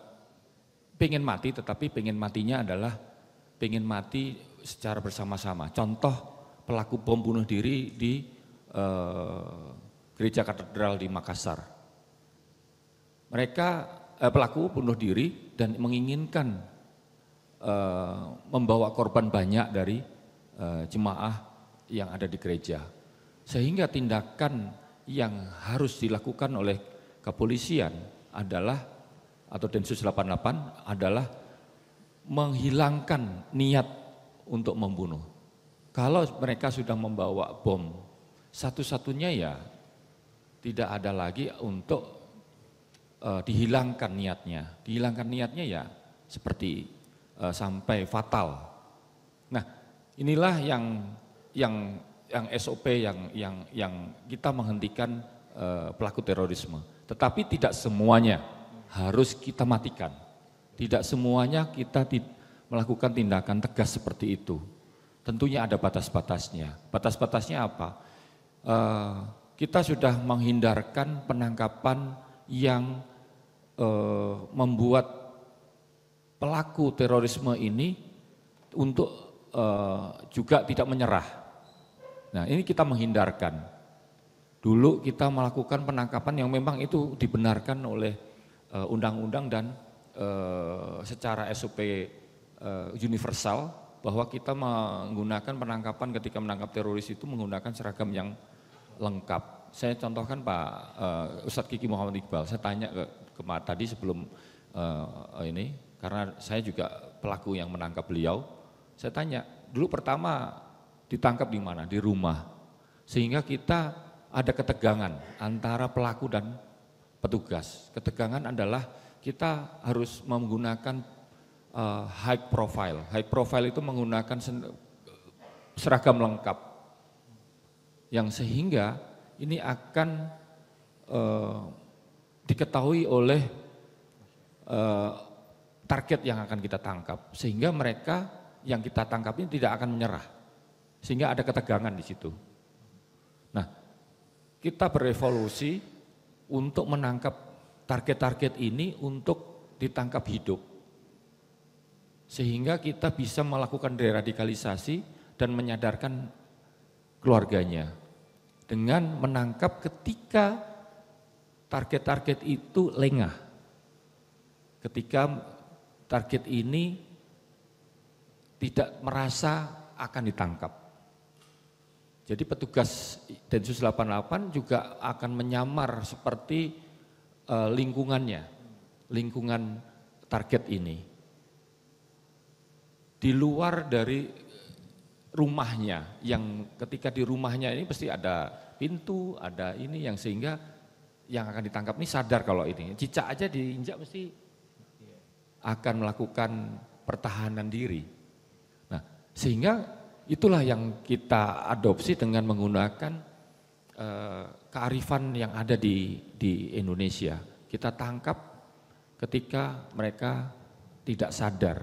[SPEAKER 4] pengen mati, tetapi pengen matinya adalah pengen mati secara bersama-sama. Contoh pelaku bom bunuh diri di Gereja Katedral di Makassar. Mereka pelaku bunuh diri dan menginginkan membawa korban banyak dari jemaah yang ada di gereja. Sehingga tindakan yang harus dilakukan oleh kepolisian adalah, atau Densus 88 adalah menghilangkan niat untuk membunuh. Kalau mereka sudah membawa bom, satu-satunya ya tidak ada lagi untuk dihilangkan niatnya. Dihilangkan niatnya ya seperti sampai fatal. Nah, inilah yang SOP yang kita menghentikan pelaku terorisme. Tetapi tidak semuanya harus kita matikan. Tidak semuanya kita melakukan tindakan tegas seperti itu. Tentunya ada batas-batasnya. Batas-batasnya apa? Kita sudah menghindarkan penangkapan yang membuat pelaku terorisme ini untuk juga tidak menyerah. Nah, ini kita menghindarkan. Dulu kita melakukan penangkapan yang memang itu dibenarkan oleh undang-undang dan secara SOP universal, bahwa kita menggunakan penangkapan ketika menangkap teroris itu menggunakan seragam yang lengkap. Saya contohkan Pak Ustadz Kiki Muhammad Iqbal, saya tanya ke tadi sebelum ini, karena saya juga pelaku yang menangkap beliau, saya tanya, dulu pertama ditangkap di mana? Di rumah. Sehingga kita ada ketegangan antara pelaku dan petugas. Ketegangan adalah kita harus menggunakan high profile. High profile itu menggunakan seragam lengkap, yang sehingga ini akan diketahui oleh target yang akan kita tangkap, sehingga mereka yang kita tangkap ini tidak akan menyerah, sehingga ada ketegangan di situ. Nah, kita berevolusi untuk menangkap target-target ini untuk ditangkap hidup, sehingga kita bisa melakukan deradikalisasi dan menyadarkan keluarganya dengan menangkap ketika target-target itu lengah, ketika target ini tidak merasa akan ditangkap. Jadi petugas Densus 88 juga akan menyamar seperti lingkungannya, lingkungan target ini. Di luar dari rumahnya, yang ketika di rumahnya ini pasti ada pintu, ada ini yang sehingga yang akan ditangkap ini sadar kalau ini cicak aja diinjak mesti akan melakukan pertahanan diri. Nah, sehingga itulah yang kita adopsi dengan menggunakan kearifan yang ada di Indonesia. Kita tangkap ketika mereka tidak sadar,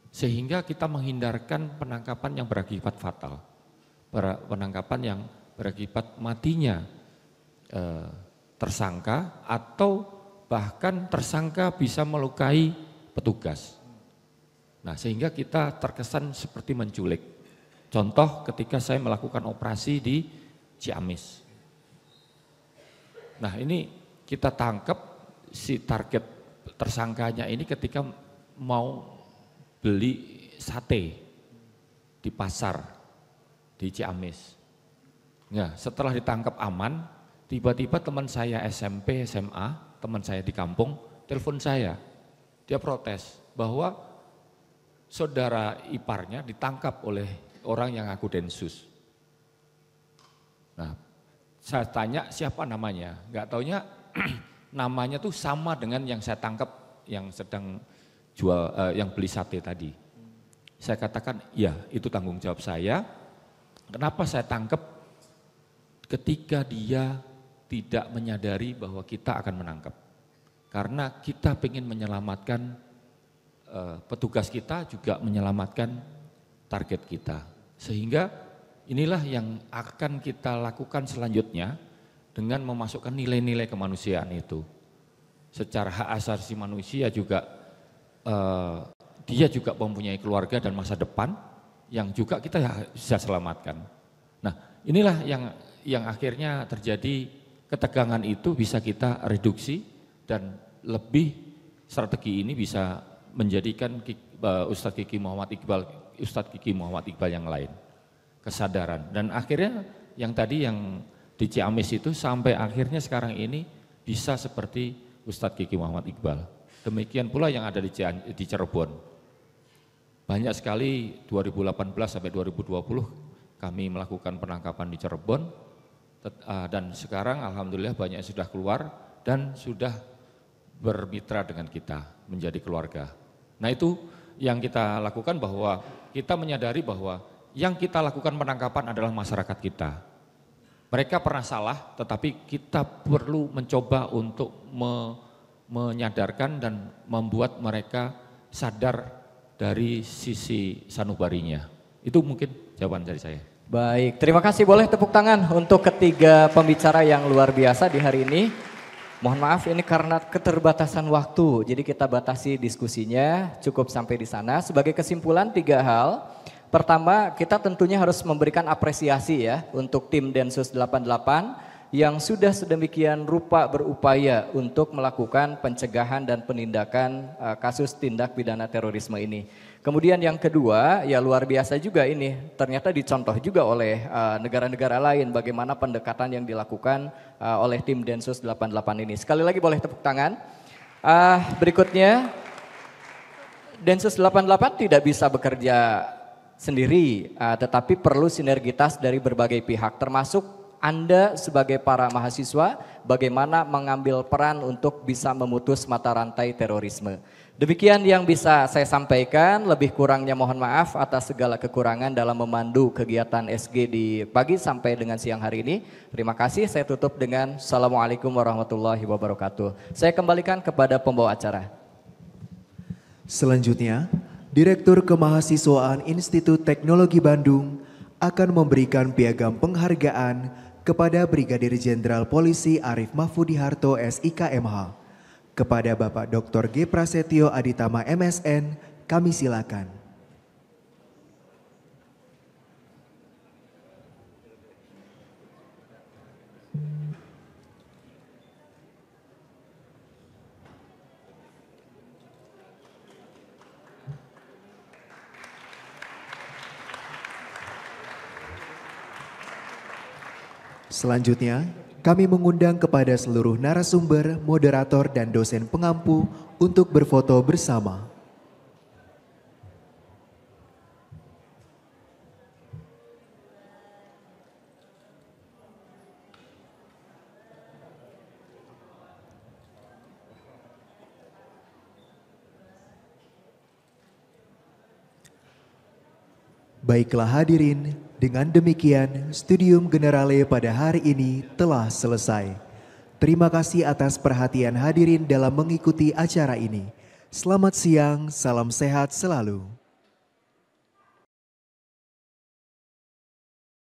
[SPEAKER 4] sehingga kita menghindarkan penangkapan yang berakibat fatal, penangkapan yang berakibat matinya tersangka, atau bahkan tersangka bisa melukai petugas. Nah, sehingga kita terkesan seperti menculik. Contoh ketika saya melakukan operasi di Ciamis. Nah, ini kita tangkap si target tersangkanya ini ketika mau beli sate di pasar di Ciamis. Nah, setelah ditangkap aman, tiba-tiba teman saya SMP, SMA, teman saya di kampung, telepon saya. Dia protes bahwa saudara iparnya ditangkap oleh orang yang ngaku Densus. Nah, saya tanya siapa namanya, nggak taunya namanya tuh sama dengan yang saya tangkap yang sedang jual, yang beli sate tadi. Saya katakan, ya itu tanggung jawab saya. Kenapa saya tangkap? Ketika dia tidak menyadari bahwa kita akan menangkap. Karena kita ingin menyelamatkan petugas kita, juga menyelamatkan target kita. Sehingga inilah yang akan kita lakukan selanjutnya dengan memasukkan nilai-nilai kemanusiaan itu. Secara hak asasi manusia juga, dia juga mempunyai keluarga dan masa depan yang juga kita bisa selamatkan. Nah, inilah yang akhirnya terjadi, ketegangan itu bisa kita reduksi dan lebih strategi ini bisa menjadikan Ustadz Kiki Muhammad Iqbal yang lain, kesadaran. Dan akhirnya yang tadi yang di Ciamis itu sampai akhirnya sekarang ini bisa seperti Ustadz Kiki Muhammad Iqbal. Demikian pula yang ada di Cirebon. Banyak sekali 2018 sampai 2020 kami melakukan penangkapan di Cirebon. Dan sekarang alhamdulillah banyak yang sudah keluar dan sudah bermitra dengan kita menjadi keluarga. Nah, itu yang kita lakukan, bahwa kita menyadari bahwa yang kita lakukan penangkapan adalah masyarakat kita. Mereka pernah salah, tetapi kita perlu mencoba untuk menyadarkan dan membuat mereka sadar dari sisi sanubarinya. Itu mungkin jawaban dari saya.
[SPEAKER 3] Baik, terima kasih. Boleh tepuk tangan untuk ketiga pembicara yang luar biasa di hari ini. Mohon maaf ini karena keterbatasan waktu, jadi kita batasi diskusinya cukup sampai di sana. Sebagai kesimpulan 3 hal. Pertama, kita tentunya harus memberikan apresiasi ya untuk tim Densus 88 yang sudah sedemikian rupa berupaya untuk melakukan pencegahan dan penindakan kasus tindak pidana terorisme ini. Kemudian yang kedua, ya luar biasa juga ini, ternyata dicontoh juga oleh negara-negara lain bagaimana pendekatan yang dilakukan oleh tim Densus 88 ini. Sekali lagi boleh tepuk tangan. Berikutnya, Densus 88 tidak bisa bekerja sendiri, tetapi perlu sinergitas dari berbagai pihak, termasuk Anda sebagai para mahasiswa, bagaimana mengambil peran untuk bisa memutus mata rantai terorisme. Demikian yang bisa saya sampaikan, lebih kurangnya mohon maaf atas segala kekurangan dalam memandu kegiatan SG di pagi sampai dengan siang hari ini. Terima kasih, saya tutup dengan Assalamualaikum warahmatullahi wabarakatuh. Saya kembalikan kepada pembawa acara.
[SPEAKER 1] Selanjutnya, Direktur Kemahasiswaan Institut Teknologi Bandung akan memberikan piagam penghargaan kepada Brigadir Jenderal Polisi Arif Mahfudi Harto SIKMH. Kepada Bapak Dr. G. Prasetyo Aditama MSN, kami silakan. Selanjutnya, kami mengundang kepada seluruh narasumber, moderator, dan dosen pengampu untuk berfoto bersama. Baiklah hadirin, dengan demikian Studium Generale pada hari ini telah selesai. Terima kasih atas perhatian hadirin dalam mengikuti acara ini. Selamat siang, salam sehat selalu.